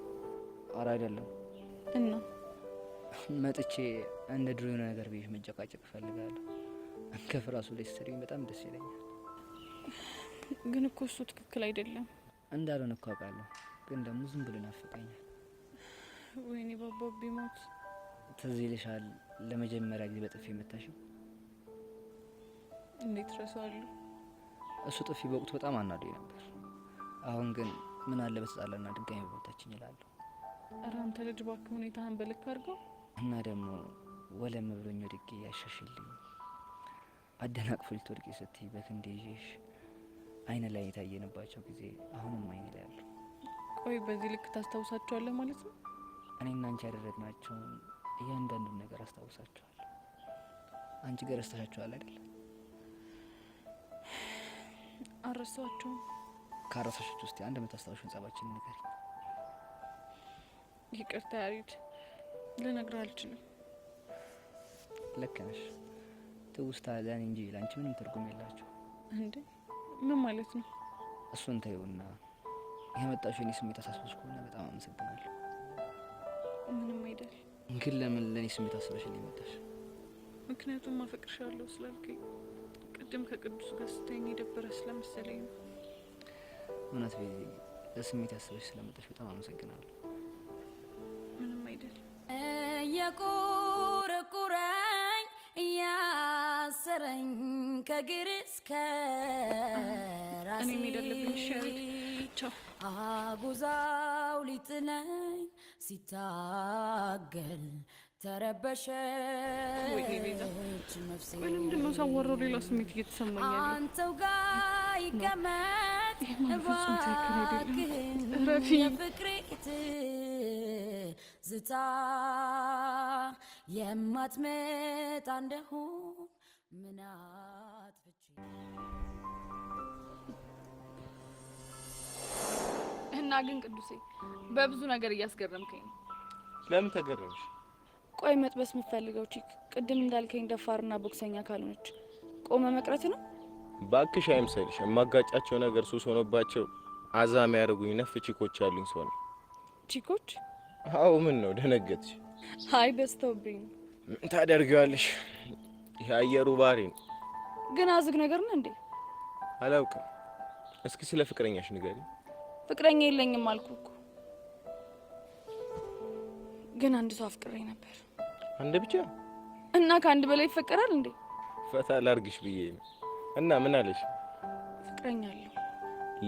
ኧረ አይደለም። እና መጥቼ እንደ ድሮ የሆነ ነገር ብዬሽ መጨቃጨቅ እፈልጋለሁ። እንከፍ ራሱ ላይ ስትሪኝ በጣም ደስ ይለኛል። ግን እኮ እሱ ትክክል አይደለም። እንዳልሆነ እኮ አውቃለሁ፣ ግን ደግሞ ዝም ብሎ ናፍቀኛል። ወይኔ ባባ ቢሞት። ትዝ ይልሻል ለመጀመሪያ ጊዜ በጥፊ የመታሽው? እንዴት ረሳዋለሁ? እሱ ጥፊ በወቅቱ በጣም አናዶኝ ነበር። አሁን ግን ምን አለ በተጣላና ድጋሚ በቦታችን ይላለሁ። ኧረ አንተ ልጅ እባክህ ሁኔታህን በልክ አድርገው። እና ደግሞ ወለም ብሎኝ ወድቄ ያሻሽልኝ አደናቅፎ ልትወድቂ ስትይ በክንዴ ይዤሽ አይነ ላይ የታየንባቸው ጊዜ አሁንም አይኔ ላይ አሉ። ቆይ በዚህ ልክ ታስታውሳቸዋለህ ማለት ነው? እኔና አንቺ ያደረግናቸውን እያንዳንዱን ነገር አስታውሳቸዋለሁ። አንቺ ጋር ረስተሻቸዋል አይደል? አረሳቸውም። ካረሳሾች ውስጥ አንድ የምታስታውሽን ጸባችን ንገሪኝ። ይቅርታ ያሬድ፣ ልነግርህ አልችልም። ልክ ነሽ። ትውስታ ለእኔ እንጂ ለአንቺ ምንም ትርጉም የላቸው። እንዴ ምን ማለት ነው? እሱን ተይውና የመጣሽው የኔ ስሜት አሳስቦሽ ከሆነ በጣም አመሰግናለሁ። ምንም አይደል። ግን ለምን ለእኔ ስሜት አስበሽልኝ መጣሽ? ምክንያቱም አፈቅርሻለሁ ስላልከኝ ቅድም ከቅዱስ ጋር ስተኝ የደበረ ስለመሰለኝ ነው። እውነት ቤዚ፣ ለስሜት ያስበሽ ስለመጣሽ በጣም አመሰግናለሁ። ምንም አይደል። እየቆረቆረኝ እያሰረኝ ከግር እስከ ራሴ እኔ መሄድ አለብኝ። ቻው። አጉዛው ሊጥለኝ ሲታገል ተረበሸች ነፍሴ ምንድን ነው ሳወራው ሌላ ስሜት እየተሰማኝ ያለው አንተው ጋር ይቀመጥ እባክህን የፍቅሬ ዝታ የማትመጣ እንደሆን ምናት ፍቺ እና ግን ቅዱሴ በብዙ ነገር እያስገረምከኝ ነው። ለምን ተገረምሽ? ቆይ መጥበስ የምትፈልገው ቺክ ቅድም እንዳልከኝ ደፋርና ቦክሰኛ ካልሆነች ቆመ መቅረት ነው? ባክሽ አይምሰልሽ። የማጋጫቸው ነገር ሱስ ሆኖባቸው አዛም ያደርጉኝ ነፍ ቺኮች ያሉኝ ሰው ነው። ቺኮች? አዎ። ምን ነው ደነገጥሽ? አይ በስተውብኝ። ምን ታደርጊዋለሽ? የአየሩ ባህሪ ነው። ግን አዝግ ነገር ነው እንዴ? አላውቅም። እስኪ ስለ ፍቅረኛሽ ንገሪ። ፍቅረኛ የለኝም አልኩህ እኮ። ግን አንድ ሰው አፍቅሬ ነበር። አንድ ብቻ? እና ከአንድ በላይ ይፈቀራል እንዴ? ፈታ ላርግሽ ብዬ ነው። እና ምን አለሽ? ፍቅረኛ አለው።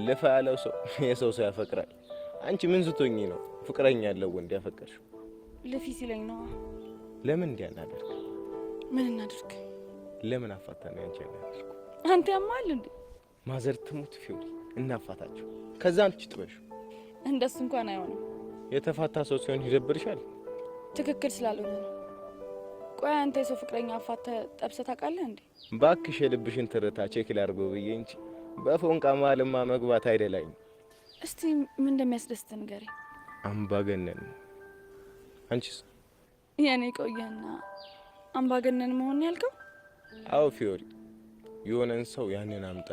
ልፋ ያለው ሰው የሰው ሰው ያፈቅራል። አንቺ ምን ዝቶኝ ነው ፍቅረኛ ያለው ወንድ ያፈቀርሽው? ልፊ ሲለኝ ነው። ለምን እንዲያናደርግ? ምን እናድርግ? ለምን አፋታና ያንቺ ያናደርግ? አንተ ያማል እንዴ? ማዘር ትሙት ፊውሪ እናፋታቸው። ከዛ አንቺ ጥበሽ። እንደሱ እንኳን አይሆንም። የተፋታ ሰው ሲሆን ይደብርሻል። ትክክል ስላልሆነ ነው። ቆይ አንተ የሰው ፍቅረኛ አፋታ ጠብሰህ ታውቃለህ እንዴ? ባክሽ የልብሽን ትርታ ቼክ ላድርገው ብዬ እንጂ በፎንቃ ማለማ መግባት አይደላኝ። እስቲ ምን እንደሚያስደስት ንገሪ። አምባገነን። አንቺስ? የኔ ቆየና አምባገነን መሆን ያልከው? አዎ ፊዮሪ፣ የሆነን ሰው ያንን አምጣ፣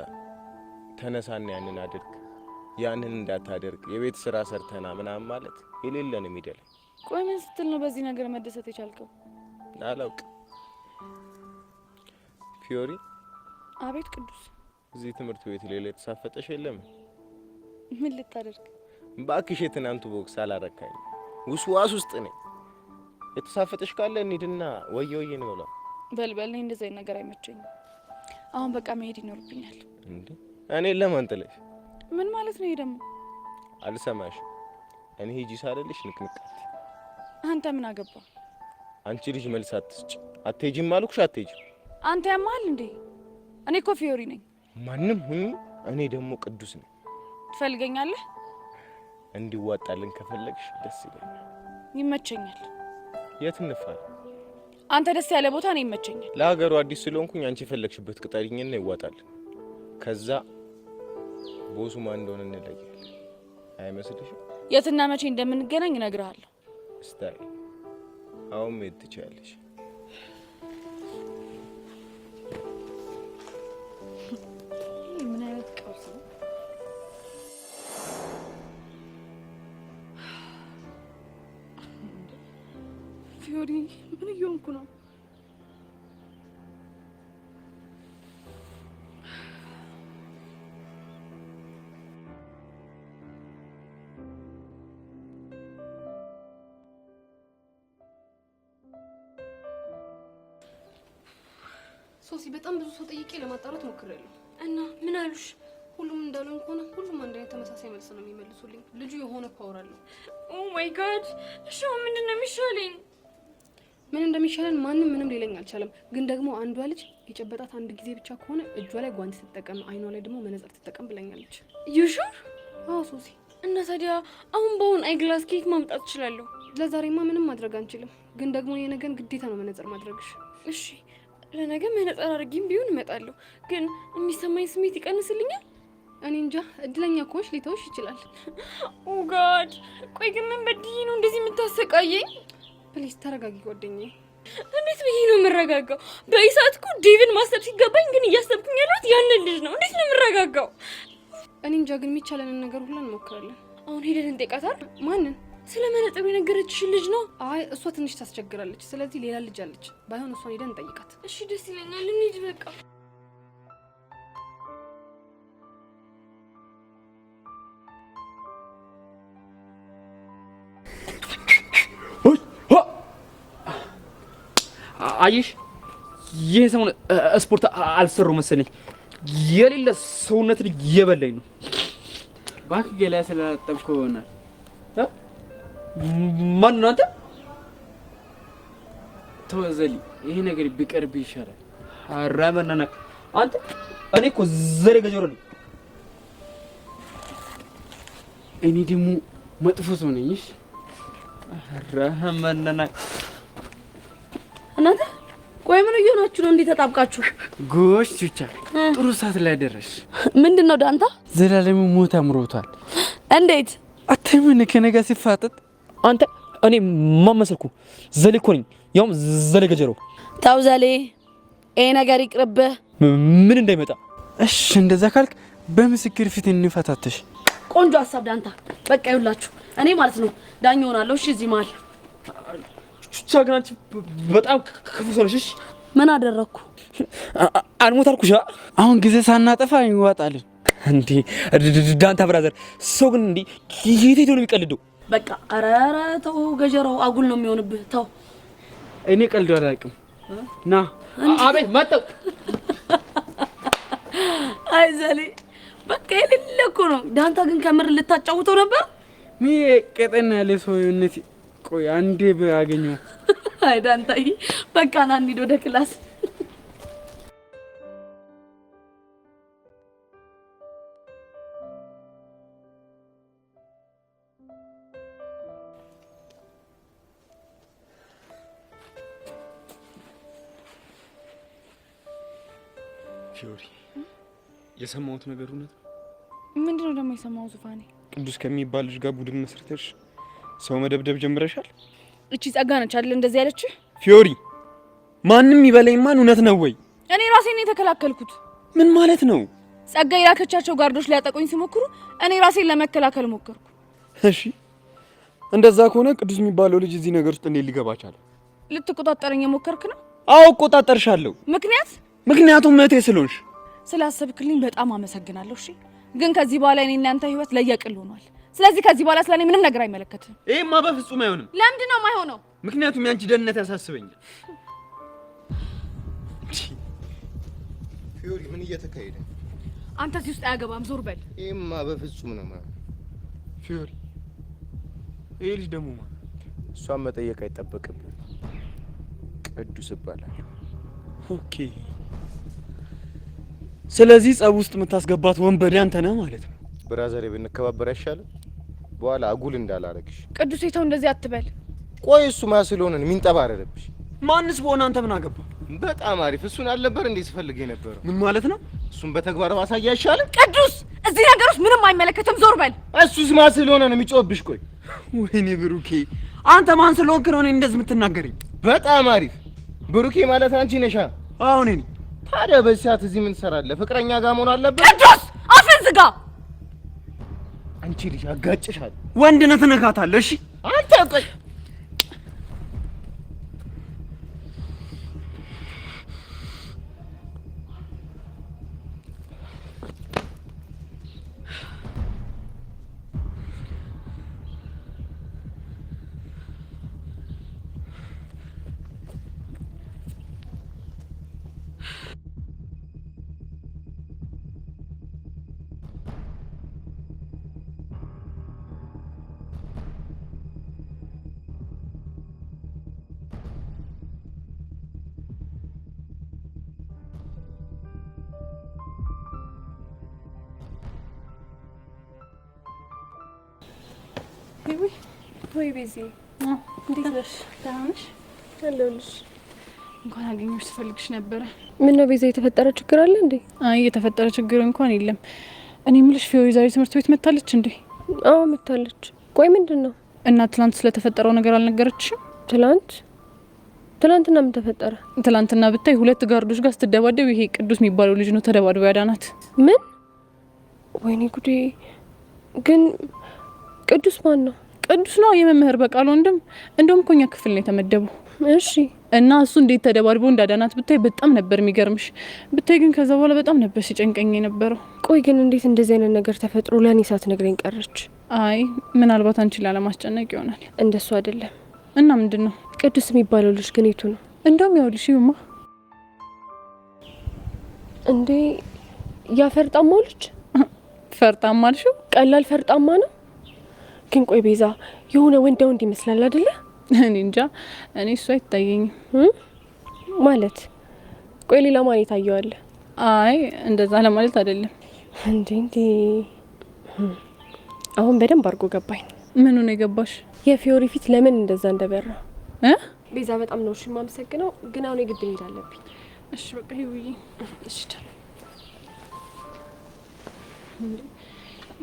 ተነሳና ያንን አድርግ፣ ያንን እንዳታደርግ፣ የቤት ስራ ሰርተና ምናምን ማለት የሌለን የሚደል። ቆይ ምን ስትል ነው በዚህ ነገር መደሰት የቻልከው? አላውቅ። ፊዮሪ። አቤት ቅዱስ። እዚህ ትምህርት ቤት ሌላ የተሳፈጠሽ የለም? ምን ልታደርግ? ባክሽ የትናንቱ ቦክስ አላረካኝ፣ ውስዋስ ውስጥ ነኝ። የተሳፈጠሽ ካለ እንሂድና ወየ ወየ እንበላ። በልበል። እኔ እንደዚህ ነገር አይመቸኝም። አሁን በቃ መሄድ ይኖርብኛል። እንዴ እኔ ለማን ጥለሽ? ምን ማለት ነው ይሄ ደግሞ? አልሰማሽ። እኔ ሂጂ ሳልልሽ ንቅንቃት። አንተ ምን አገባ? አንቺ ልጅ መልስ አትስጭ። አትሄጂም አልኩሽ፣ አትሄጂም። አንተ ያማል እንዴ? እኔ እኮ ፊዮሪ ነኝ። ማንም ሁኚ፣ እኔ ደግሞ ቅዱስ ነኝ። ትፈልገኛለህ? እንዲዋጣልን ከፈለግሽ ደስ ይለኛል። ይመቸኛል። የት እንፋል? አንተ ደስ ያለ ቦታ ነው ይመቸኛል። ለሀገሩ አዲስ ስለሆንኩኝ አንቺ የፈለግሽበት ቅጠሪኝና ይዋጣል። ከዛ ቦሱ ማን እንደሆነ እንለያለን። አይመስልሽም? የትና መቼ እንደምንገናኝ እነግርሃለሁ። ስታይ አሁን መሄድ ትችያለሽ። ምን አይነት ቀውስ ነው? ፊዮሪ ምን እየሆንኩ ነው? ሶሲ በጣም ብዙ ሰው ጠይቄ ለማጣራት ሞክሬያለሁ። እና ምን አሉሽ? ሁሉም እንዳሉን ከሆነ ሁሉም አንድ አይነት ተመሳሳይ መልስ ነው የሚመልሱልኝ። ልጁ የሆነ ፓወር አለው። ኦ ማይ ጋድ! እሺ ምንድን ነው የሚሻለኝ? ምን እንደሚሻለን ማንም ምንም ሊለኝ አልቻለም። ግን ደግሞ አንዷ ልጅ የጨበጣት አንድ ጊዜ ብቻ ከሆነ እጇ ላይ ጓንት ትጠቀም፣ አይኗ ላይ ደግሞ መነጽር ትጠቀም ብለኛለች። ዩሹር? አዎ ሶሲ። እና ታዲያ አሁን በአሁን አይግላስ ኬክ ማምጣት እችላለሁ? ለዛሬማ ምንም ማድረግ አንችልም። ግን ደግሞ የነገን ግዴታ ነው መነጽር ማድረግሽ። እሺ ለነገ መነጽር አድርጌም ቢሆን እመጣለሁ። ግን የሚሰማኝ ስሜት ይቀንስልኛል? እኔ እንጃ። እድለኛ ከሆንሽ ሊተውሽ ይችላል። ኦ ጋድ! ቆይ ግን ምን በድዬ ነው እንደዚህ የምታሰቃየኝ? ፕሊዝ ተረጋጊ ጓደኛዬ። እንዴት ብዬ ነው የምረጋጋው? በኢሳት እኮ ዴቭን ማሰብ ሲገባኝ ግን እያሰብኩኝ ያለሁት ያንን ልጅ ነው። እንዴት ነው የምረጋጋው? እኔ እንጃ። ግን የሚቻለንን ነገር ሁሉ እንሞክራለን። አሁን ሄደን እንጠይቃታል። ማንን? ስለ መነጽሩ የነገረችሽ ልጅ ነው። አይ እሷ ትንሽ ታስቸግራለች። ስለዚህ ሌላ ልጅ አለች። ባይሆን እሷን ሄደን እንጠይቃት። እሺ ደስ ይለኛል። እንሂድ በቃ። አየሽ፣ ይህ ሰሞን ስፖርት አልሰሩ መሰለኝ። የሌለ ሰውነት እየበላኝ ነው። እባክህ ገላ ስላጠብከው ይሆናል። ማን ነው አንተ? ተወዘሊ ይሄ ነገር ቢቀርብ ይሻላል። አራመናና አንተ እኔ እኮ ዘሬ ገጀሮ ነኝ። እኔ ደግሞ መጥፎ ሰው ነኝ። እሺ አራመናና እናንተ ቆይ ምን እየሆናችሁ ነው? እንዴ ተጣብቃችሁ? ጎሽ ቹቻ ጥሩ ሰዓት ላይ ደረሽ። ምንድነው ዳንታ? ዘላለም ሞት አምሮታል። እንዴት አትምን ከነጋ ሲፋጠጥ አንተ እኔ ማመሰልኩ ዘሌ እኮ ነኝ። ያውም ዘሌ ገጀሮ። ታው ዘሌ ይሄ ነገር ይቅርብህ። ምን እንዳይመጣ። እሺ እንደዛ ካልክ በምስክር ፊት እንፈታተሽ። ቆንጆ ሐሳብ ዳንታ። በቃ ይውላችሁ እኔ ማለት ነው ዳኛ ሆናለሁ። እሺ እዚህ መሀል ቹቻ ግን አንቺ በጣም ክፉ ሰው ነሽ። ምን አደረኩ? አልሞት አልኩሽ። አሁን ጊዜ ሳናጠፋ ይዋጣልን እንዴ ዳንታ ብራዘር። ሰው ግን እንዴ የት ሄዶ ነው የሚቀልደው? በቃ ኧረ ተው ገጀራው አጉል ነው የሚሆንብህ። ተው እኔ ቀልድ አላውቅም። ና አቤት መጣው። አይ ዘሌ በቃ የሌለ እኮ ነው። ዳንታ ግን ከምር ልታጫውተው ነበር። ሚ ቀጠና ያለ ሰው እነቲ ቆይ አንዴ ባገኘው። አይ ዳንታዬ በቃ ና እንሂድ ወደ ክላስ። ፊዮሪ የሰማሁት ነገር እውነት ነው? ምንድነው ደግሞ የሰማው? ዙፋኔ ቅዱስ ከሚባል ልጅ ጋር ቡድን መስርተሽ ሰው መደብደብ ጀምረሻል? እቺ ጸጋ ነች አይደል እንደዚህ ያለች? ፊዮሪ ማንንም ይበለኝ ማን እውነት ነው ወይ? እኔ ራሴ ነኝ የተከላከልኩት። ምን ማለት ነው? ጸጋ የላከቻቸው ጋርዶች ሊያጠቁኝ ሲሞክሩ እኔ ራሴን ለመከላከል ሞከርኩ። እሺ እንደዛ ከሆነ ቅዱስ የሚባለው ልጅ እዚህ ነገር ውስጥ እንዴት ሊገባ ቻለ? ልትቆጣጠረኝ የሞከርክ ነው? አዎ እቆጣጠርሻለሁ። ምክንያቱም እህቴ ስለሆንሽ። ስላሰብክልኝ በጣም አመሰግናለሁ። እሺ ግን ከዚህ በኋላ እኔ እናንተ ህይወት ለየቅል ሆኗል። ስለዚህ ከዚህ በኋላ ስለኔ ምንም ነገር አይመለከትም። ይሄማ በፍጹም አይሆንም። ለምንድን ነው የማይሆነው? ምክንያቱም ያንቺ ደህንነት ያሳስበኛል። ፊዮሪ ምን እየተካሄደ? አንተ እዚህ ውስጥ አያገባም፣ ዞር በል። ይሄማ በፍጹም ነው ማለት ፊዮሪ ይሄ ልጅ ደግሞ ማለት እሷን መጠየቅ አይጠበቅብም። ቅዱስ ይባላል። ኦኬ ስለዚህ ጸብ ውስጥ የምታስገባት ወንበዴ አንተ ነህ ማለት ነው። ብራዘሬ ብንከባበር አይሻልም? በኋላ አጉል እንዳላረግሽ። ቅዱስ ይተው እንደዚህ አትበል። ቆይ እሱ ማ ስለሆነ የሚንጠባረርብሽ? ማንስ በሆነ አንተ ምን አገባ? በጣም አሪፍ። እሱን አልነበር እንዴ ስፈልግ የነበረው? ምን ማለት ነው? እሱን በተግባር ማሳያ አይሻልም? ቅዱስ እዚህ ነገር ውስጥ ምንም አይመለከትም፣ ዞር በል። እሱስ ማ ስለሆነ ነው የሚጮህብሽ? ቆይ ወይኔ ብሩኬ አንተ ማን ስለሆንክ ነው እኔ እንደዚህ የምትናገረኝ? በጣም አሪፍ። ብሩኬ ማለት አንቺ ነሻ? አዎ እኔ ነኝ። ታዲያ በዚህ ሰዓት እዚህ ምን ትሰራለህ? ፍቅረኛ ጋር መሆን አለበት። ቅዱስ አፍህን ዝጋ። አንቺ ልጅ አጋጭሻለሁ። ወንድ ነህ ትነካታለህ። እሺ አንተ ቆይ ወይ ቤዚ እንዴት ነሽ? ደህና ነሽ? አለሁልሽ። እንኳን አገኘሁሽ፣ ስፈልግሽ ነበረ። ምን ነው ቤዛ፣ የተፈጠረ ችግር አለ እንዴ? አይ የተፈጠረ ችግር እንኳን የለም። እኔ የምልሽ ፊዮሪ ዛሬ ትምህርት ቤት መታለች እንዴ? አዎ መታለች። ቆይ ምንድን ነው? እና ትላንት ስለተፈጠረው ነገር አልነገረችሽም? ትላንትና ምን ተፈጠረ? ትላንትና ብታይ ሁለት ጋርዶች ጋር ስትደባደብ ይሄ ቅዱስ የሚባለው ልጅ ነው ተደባድቦ ያዳናት። ምን? ወይኔ ጉዴ! ግን ቅዱስ ማን ነው? ቅዱስ ነው የመምህር በቃል ወንድም። እንደውም እኮ እኛ ክፍል ነው የተመደበው። እሺ። እና እሱ እንዴት ተደባድቦ እንዳዳናት ብታይ በጣም ነበር የሚገርምሽ። ብታይ ግን ከዛ በኋላ በጣም ነበር ሲጨንቀኝ የነበረው። ቆይ ግን እንዴት እንደዚህ አይነት ነገር ተፈጥሮ ለኔ ሳትነግረኝ ቀረች? አይ ምናልባት አንቺን ላለማስጨነቅ ይሆናል። እንደሱ አይደለም። እና ምንድነው? ቅዱስ የሚባለው ልጅ ግን የቱ ነው? እንደውም ያውልሽ ይሁማ እንዴ ያ ፈርጣማው ልጅ። ፈርጣማ አልሽው? ቀላል ፈርጣማ ነው። ግን ቆይ ቤዛ የሆነ ወንድ ይመስላል አይደለ? እኔ እንጃ እኔ እሱ አይታየኝም ማለት። ቆይ ሌላ ማን ይታየዋል? አይ እንደዛ ለማለት አይደለም። እንዴ አሁን በደንብ አድርጎ ገባኝ። ምኑ ነው የገባሽ? የፊዮሪ ፊት ለምን እንደዛ እንደበራ። ቤዛ በጣም ነው እሺ የማመሰግነው፣ ግን አሁን የግድ መሄድ አለብኝ። እሺ በቃ ይውይ። እሺ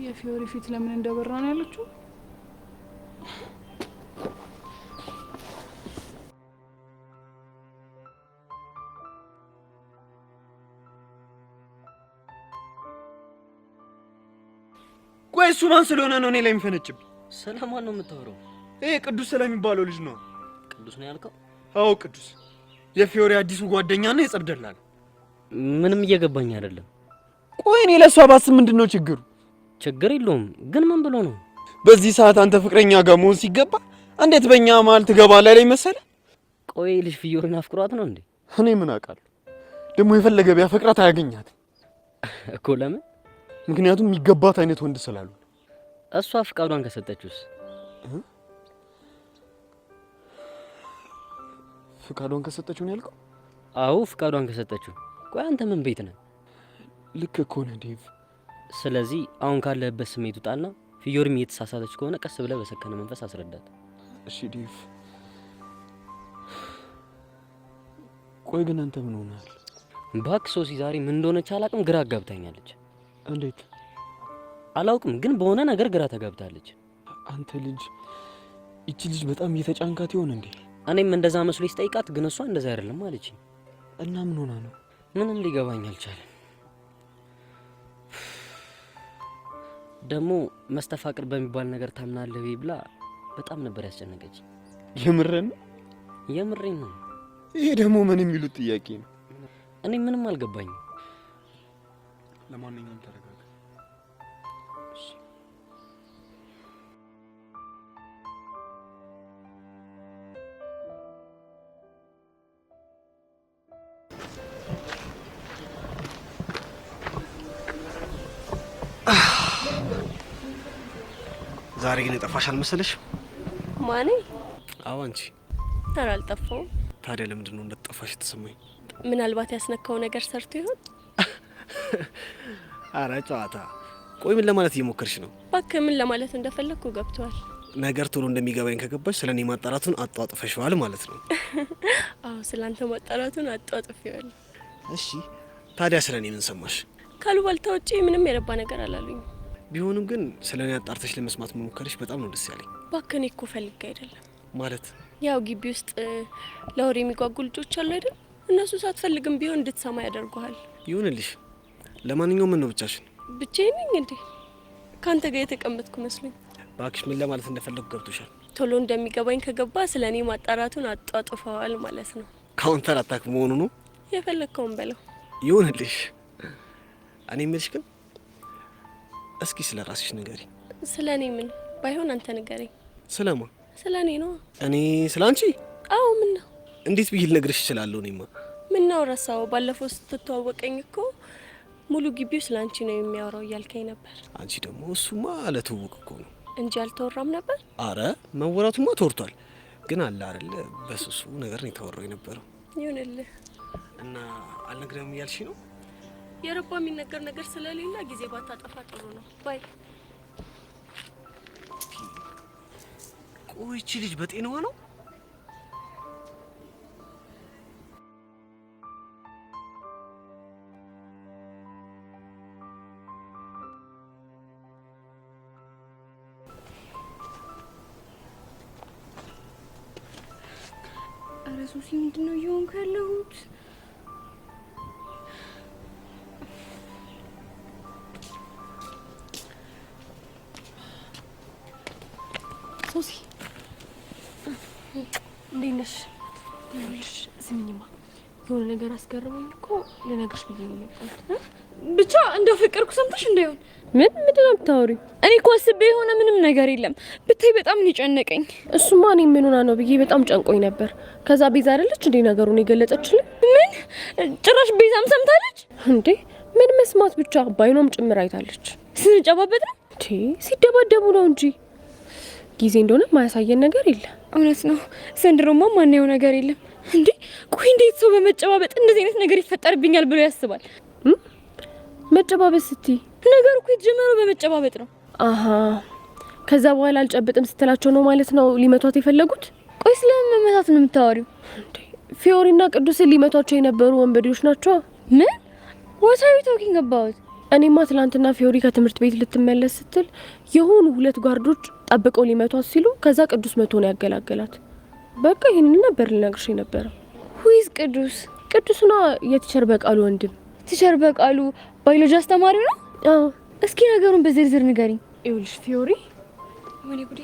የፊዮሪ ፊት ለምን እንደበራ ነው ያለችው? ቆይ እሱ ማን ስለሆነ ነው እኔ ላይ የሚፈነጭብኝ? ስለማን ነው የምታወራው? ይሄ ቅዱስ ስለሚባለው ልጅ ነው። ቅዱስ ነው ያልከው? አዎ ቅዱስ፣ የፊዮሪ አዲሱ ጓደኛና የጸብ ደላላ። ምንም እየገባኝ አይደለም። ቆይ እኔ ለሷ ባስብ ምንድነው ችግሩ? ችግር የለውም ግን ምን ብሎ ነው? በዚህ ሰዓት አንተ ፍቅረኛ ጋር መሆን ሲገባ እንዴት በእኛ መሀል ትገባለህ ላይ መሰለህ? ቆይ ልጅ ፊዮሪን አፍቅሯት ነው እንዴ? እኔ ምን አውቃለሁ? ደግሞ የፈለገ ቢያፈቅራት አያገኛትም እኮ። ለምን? ምክንያቱም የሚገባት አይነት ወንድ ስላሉ። እሷ ፍቃዷን ከሰጠችውስ? ፍቃዷን ከሰጠችው ነው ያልከው? አዎ ፍቃዷን ከሰጠችው። ቆይ አንተ ምን ቤት ነህ? ልክ እኮ ነህ ዴቭ። ስለዚህ አሁን ካለህበት ስሜት ውጣና ፊዮሪም እየተሳሳተች ከሆነ ቀስ ብለህ በሰከነ መንፈስ አስረዳት። እሺ ዴቭ። ቆይ ግን አንተ ምን ሆነሃል? እባክህ ሶሲ ዛሬ ምን እንደሆነች አላውቅም፣ ግራ አጋብታኛለች። እንዴት? አላውቅም ግን በሆነ ነገር ግራ ተጋብታለች። አንተ ልጅ፣ እቺ ልጅ በጣም እየተጫንካት ይሆን እንዴ? እኔም እንደዛ መስሎ ስጠይቃት ግን እሷ እንደዛ አይደለም አለችኝ። እና ምን ሆና ነው? ምንም ሊገባኝ አልቻለም። ደግሞ መስተፋቅር በሚባል ነገር ታምናለህ ወይ ብላ በጣም ነበር ያስጨነቀች። የምረን? የምሬን ነው። ይሄ ደግሞ ምን የሚሉት ጥያቄ ነው? እኔ ምንም አልገባኝም። ለማንኛውም ተረጋጋ። ዛሬ ግን የጠፋሽ አልመሰለሽ? ማኔ? አዎ አንቺ። ኧረ አልጠፋሁም። ታዲያ ለምንድን ነው እንደጠፋሽ የተሰማኝ? ምናልባት ያስነካው ነገር ሰርቶ ይሆን? አረ ጨዋታ። ቆይ ምን ለማለት እየሞከርሽ ነው? እባክህ ምን ለማለት እንደፈለግኩ ገብቷል። ነገር ቶሎ እንደሚገባኝ ከገባሽ ስለኔ ማጣራቱን አጧጥፈሽዋል ማለት ነው። አዎ ስላንተ ማጣራቱን አጧጥፌዋለሁ። እሺ ታዲያ ስለኔ ምን ሰማሽ? ካሉባልታ ውጪ ምንም የረባ ነገር አላሉኝ። ቢሆንም ግን ስለኔ አጣርተሽ ለመስማት መሞከርሽ በጣም ነው ደስ ያለኝ። እባክህ እኔ እኮ ፈልጌ አይደለም። ማለት ያው ግቢ ውስጥ ለወሬ የሚጓጉ ልጆች አሉ አይደል? እነሱ ሳትፈልግም ቢሆን እንድትሰማ ያደርጉሃል። ይሁንልሽ። ለማንኛውም ምን ነው ብቻሽን? ብቻዬን ነኝ እንዴ? ካንተ ጋር የተቀመጥኩ መስሎኝ። እባክሽ ምን ለማለት እንደፈለኩ ገብቶሻል። ቶሎ እንደሚገባኝ ከገባ ስለኔ ማጣራቱን አጧጥፈዋል ማለት ነው። ካውንተር አታክ መሆኑ ነው። የፈለግከውን በለው። ይሁንልሽ። እኔ የምልሽ ግን እስኪ ስለ ራስሽ ንገሪ። ስለ እኔ ምን? ባይሆን አንተ ንገረኝ። ስለማ? ስለ እኔ ነው። እኔ ስለ አንቺ? አዎ ምን ነው? እንዴት ብዬ ልነግርሽ እችላለሁ? እኔማ ምን ነው ረሳው? ባለፈው ስትተዋወቀኝ እኮ ሙሉ ግቢው ስለ አንቺ ነው የሚያወራው እያልከኝ ነበር። አንቺ ደግሞ እሱማ ለትውውቅ እኮ ነው እንጂ አልተወራም ነበር። አረ መወራቱማ ተወርቷል፣ ግን አለ አይደለ በስሱ ነገር ነው የተወራው የነበረው። ይሁንልህ። እና አልነግረም እያልሽ ነው? የረባ የሚነገር ነገር ስለሌላ ጊዜ ባታጠፋ ጥሩ ነው። ባይ። ቆይ እቺ ልጅ በጤናዋ ነው? ኧረ ሶሲ ምንድነው እየሆንኩ ያለሁት? ሶሲ እንዴት ነሽ? ይኸውልሽ ስሚኝማ፣ የሆነ ነገር አስገርመኝ እኮ ልነግርሽ ብዬ ነው የመጣሁት። ብቻ እንደው ፍቅርኩ ሰምተሽ እንዳይሆን። ምንድን ነው የምታወሪው? እኔ እኮ አስቤ የሆነ ምንም ነገር የለም ብታይ፣ በጣም ነው የጨነቀኝ። እሱማ እኔ ምን ሆና ነው ብዬ በጣም ጨንቆኝ ነበር። ከዛ ቤዛ አይደለች እንዴ ነገሩን የገለጸችልኝ? ምን ጭራሽ ቤዛም ሰምታለች እንዴ? ምን መስማት ብቻ ባይኖም ጭምር አይታለች። ስንጨባበጥ ነው እንዴ? ሲደባደቡ ነው እንጂ። ጊዜ እንደሆነ ማያሳየን ነገር የለም። እውነት ነው። ዘንድሮማ ማንየው ነገር የለም እንዴ። ቆይ እንዴት ሰው በመጨባበጥ እንደዚህ አይነት ነገር ይፈጠርብኛል ብሎ ያስባል? መጨባበጥ ስትይ ነገሩ እኮ የተጀመረው በመጨባበጥ ነው። አሃ ከዛ በኋላ አልጨብጥም ስትላቸው ነው ማለት ነው ሊመቷት የፈለጉት? ቆይ ስለምን መመታት ነው የምታወሪው? ፊዮሪና ቅዱስን ሊመቷቸው የነበሩ ወንበዴዎች ናቸው። ምን? What are you talking about? እኔማ ትላንትና ፊዮሪ ከትምህርት ቤት ልትመለስ ስትል የሆኑ 2 ጓርዶች ጠብቀው ሊመቷት ሲሉ ከዛ ቅዱስ መቶ ነው ያገላገላት። በቃ ይሄንን ነበር ልነግርሽ የነበረው። Who is ቅዱስ? ቅዱስና የቲቸር በቃሉ ወንድም። ቲቸር በቃሉ ባዮሎጂ አስተማሪው ነው? አዎ። እስኪ ነገሩን በዝርዝር ንገሪኝ። ይኸውልሽ ፊዮሪ፣ ወይኔ ጉዴ፣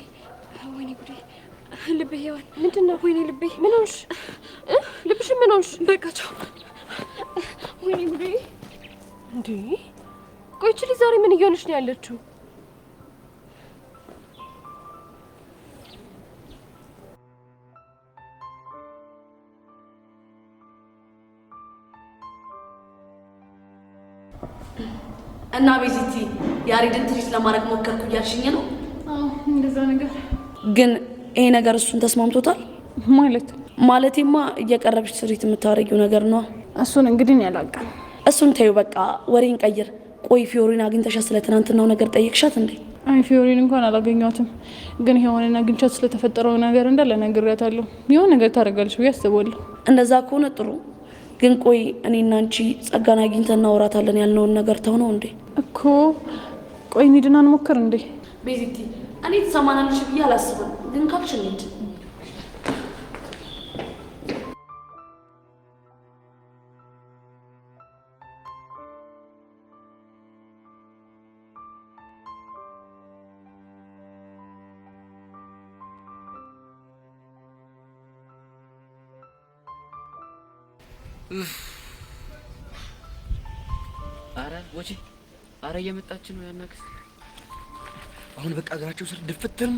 ወይኔ ጉዴ፣ ልቤ ይዋል። ምንድነው? ወይኔ ልቤ። ምን ሆንሽ? ልብሽ ምን ሆንሽ? በቃ ቻው። ወይኔ ጉዴ። እንዴ ቆይ እቺ ልጅ ዛሬ ምን እየሆነች ነው ያለችው? እና ቤዚቲ ያሬድን ትሪት ለማድረግ ሞከርኩ እያልሽኝ ነው? አዎ እንደዛ ነገር። ግን ይሄ ነገር እሱን ተስማምቶታል ማለት? ማለቴማ እየቀረብሽ ትሪት የምታረጊው ነገር ነው። እሱን እንግዲህ ያላልቃል። እሱን ተይው በቃ ወሬን ቀይር። ቆይ ፊዮሪን አግኝተሻት ስለ ትናንትናው ነገር ጠየቅሻት እንዴ? አይ ፊዮሪን እንኳን አላገኘኋትም፣ ግን የሆነና አግኝቻት ስለተፈጠረው ነገር እንዳለ ነግሬያታለሁ። የሆነ ነገር ታደርጋለች ብዬ አስባለሁ። እንደዛ ከሆነ ጥሩ። ግን ቆይ እኔና አንቺ ጸጋን አግኝተን እናወራታለን ያልነውን ነገር ተው ነው እንዴ? እኮ ቆይ እንሂድና እንሞክር እንዴ? ቤዚቲ እኔ ትሰማናለሽ ብዬ አላስብም፣ ግን ካልሽ እንሂድ። አረ ወጪ አረ እየመጣች ነው ያናክስ። አሁን በቃ እግራቸው ስር ድፍትም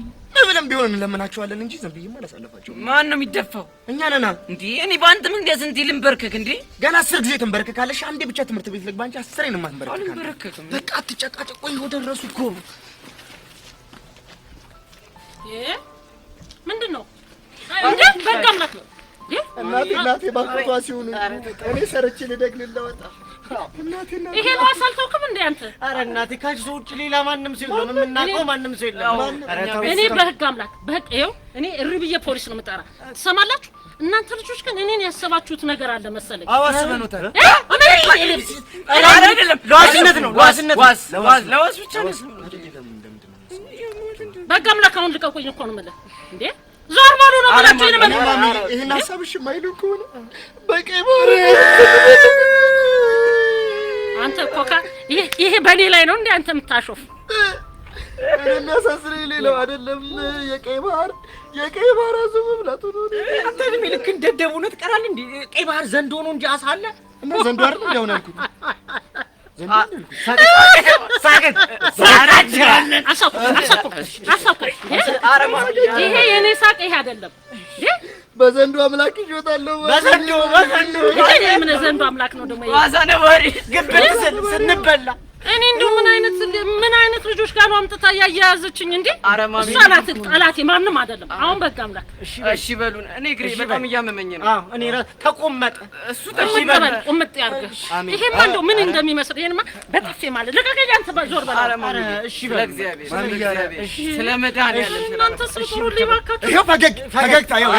ብለን ቢሆን እንለምናቸዋለን እንጂ ዝም ብዬማ አላሳለፋቸውም። ማን ነው የሚደፋው? እኛ ነና እንዴ? እኔ ባንተ ምን እንደ ስንት ልንበርከክ እንዴ? ገና 10 ጊዜ ትንበርከካለሽ። አንዴ ብቻ ትምህርት ቤት ልግባ እንጂ 10 ነው የማትንበርከካለሽ። አልንበረከክም። በቃ አትጨቃጨቅ። ቆይ ወደ ረሱ እኮ ምንድን ነው እንዴ? በቃ ማለት ነው እናቴ ባንኮቷ ሲሆኑ እኔ ሰርቼ ልደግል ለወጣ ይሄ ነው አሳልተውክም እንዴ አንተ? አረ እናቴ ካሽ ውጭ ሌላ ማንም ሰው የለም፣ የምናውቀው ማንም ሰው የለም። እኔ በህግ አምላክ በህግ ይኸው እኔ እሪ ብዬ ፖሊስ ነው የምጠራ። ትሰማላችሁ? እናንተ ልጆች ግን እኔን ያሰባችሁት ነገር አለ መሰለኝ። አዋስበኑታል። አይደለም ለዋስነት ነው፣ ለዋስነት ለዋስ ብቻ ነው። በህግ አምላክ አሁን ልቀቁኝ እኮ ነው የምልህ እንዴ። ዞር በሉ ነው ብላችሁ ይነመ ይሄን ሐሳብሽ ማይሉ ከሆነ በቀይ ባር አንተ ኮካ ይሄ በኔ ላይ ነው እንዴ አንተ የምታሾፍ? እኔ የሚያሳስረኝ ሌላው አይደለም የቀይ ባህር አዞ መብላቱ ነው። አንተ ግን ልክ እንደደቡነ ትቀራለህ እንዴ? ቀይ ባህር ዘንዶ ነው እንጂ አሳ አለ እና ዘንዶ አይደል እንደሆነ አልኩት። ይሄ የኔ ሳቅ ይሄ አይደለም። በዘንዶ አምላክ ይጆታለሁ። በዘንዶ ይሄ ምን ዘንዶ አምላክ ነው ደግሞ? ዋዛ ነው ወሬ ግብር ስንበላ እኔ እንደው ምን አይነት ልጆች ጋር ነው አምጥታ ያያያዘችኝ እንዴ? እሷ ናት ጠላቴ፣ ማንም አይደለም። አሁን በቃ አምላክ እሺ በሉን። እኔ እግሬ በጣም እያመመኝ ነው። አዎ እኔ ተቆመጠ። እሱ ተቆመጠ ቁምጥ ያርገህ። ይሄማ እንደው ምን እንደሚመስል ይሄንማ በጥፌ ማለት ለቀቀኝ። አንተ ዞር በላ። እሺ በእግዚአብሔር እሺ ስለ መድኃኒዓለም እናንተ ስሩ ሊባካችሁ። ይኸው ፈገግታ ይኸው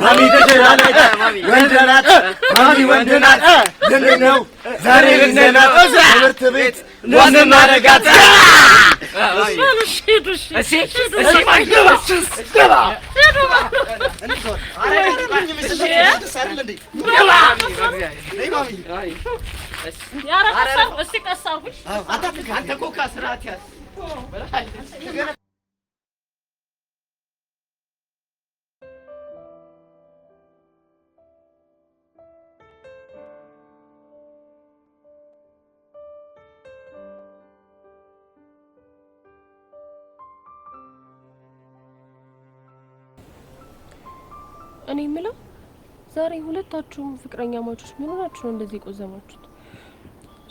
ማሚ ተጀራለች ወንደናት ማሚ ወንደናት ነው ዛሬ ልንዘናው ትምህርት ቤት ወንና ረጋት አንተ ኮካ ስርዓት ያዝ። እኔ የምለው ዛሬ ሁለታችሁም ፍቅረኛ ማቾች ምን ሆናችሁ ነው እንደዚህ ቆዘማችሁት?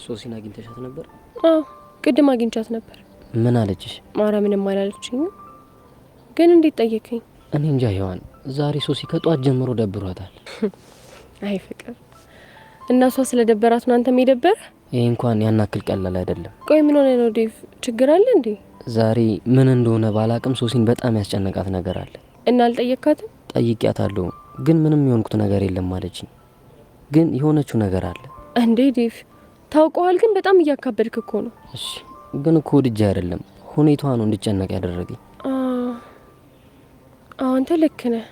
ሶሲን አግኝተሻት ነበር? አዎ ቅድም አግኝቻት ነበር። ምን አለችሽ? ማራ ምንም አላለችኝ። ግን እንዴት ጠየቀኝ? እኔ እንጃ ሔዋን፣ ዛሬ ሶሲ ከጧት ጀምሮ ደብሯታል። አይ ፍቅር፣ እና እሷ ስለደበራት ነው አንተም የደበረ? ይሄ እንኳን ያናክል ቀላል አይደለም። ቆይ ምን ሆነ ነው ዴቭ? ችግር አለ እንዴ? ዛሬ ምን እንደሆነ ባላቅም ሶሲን በጣም ያስጨነቃት ነገር አለ። እና አልጠየካትም? ጠይቂያታለሁ፣ ግን ምንም የሆንኩት ነገር የለም አለችኝ። ግን የሆነችው ነገር አለ። እንዴ ዴቭ ታውቀዋል፣ ግን በጣም እያካበድክ እኮ ነው። እሺ ግን እኮ ወድጄ አይደለም፣ ሁኔታዋ ነው እንድጨነቅ ያደረገኝ። አንተ ልክ ነህ።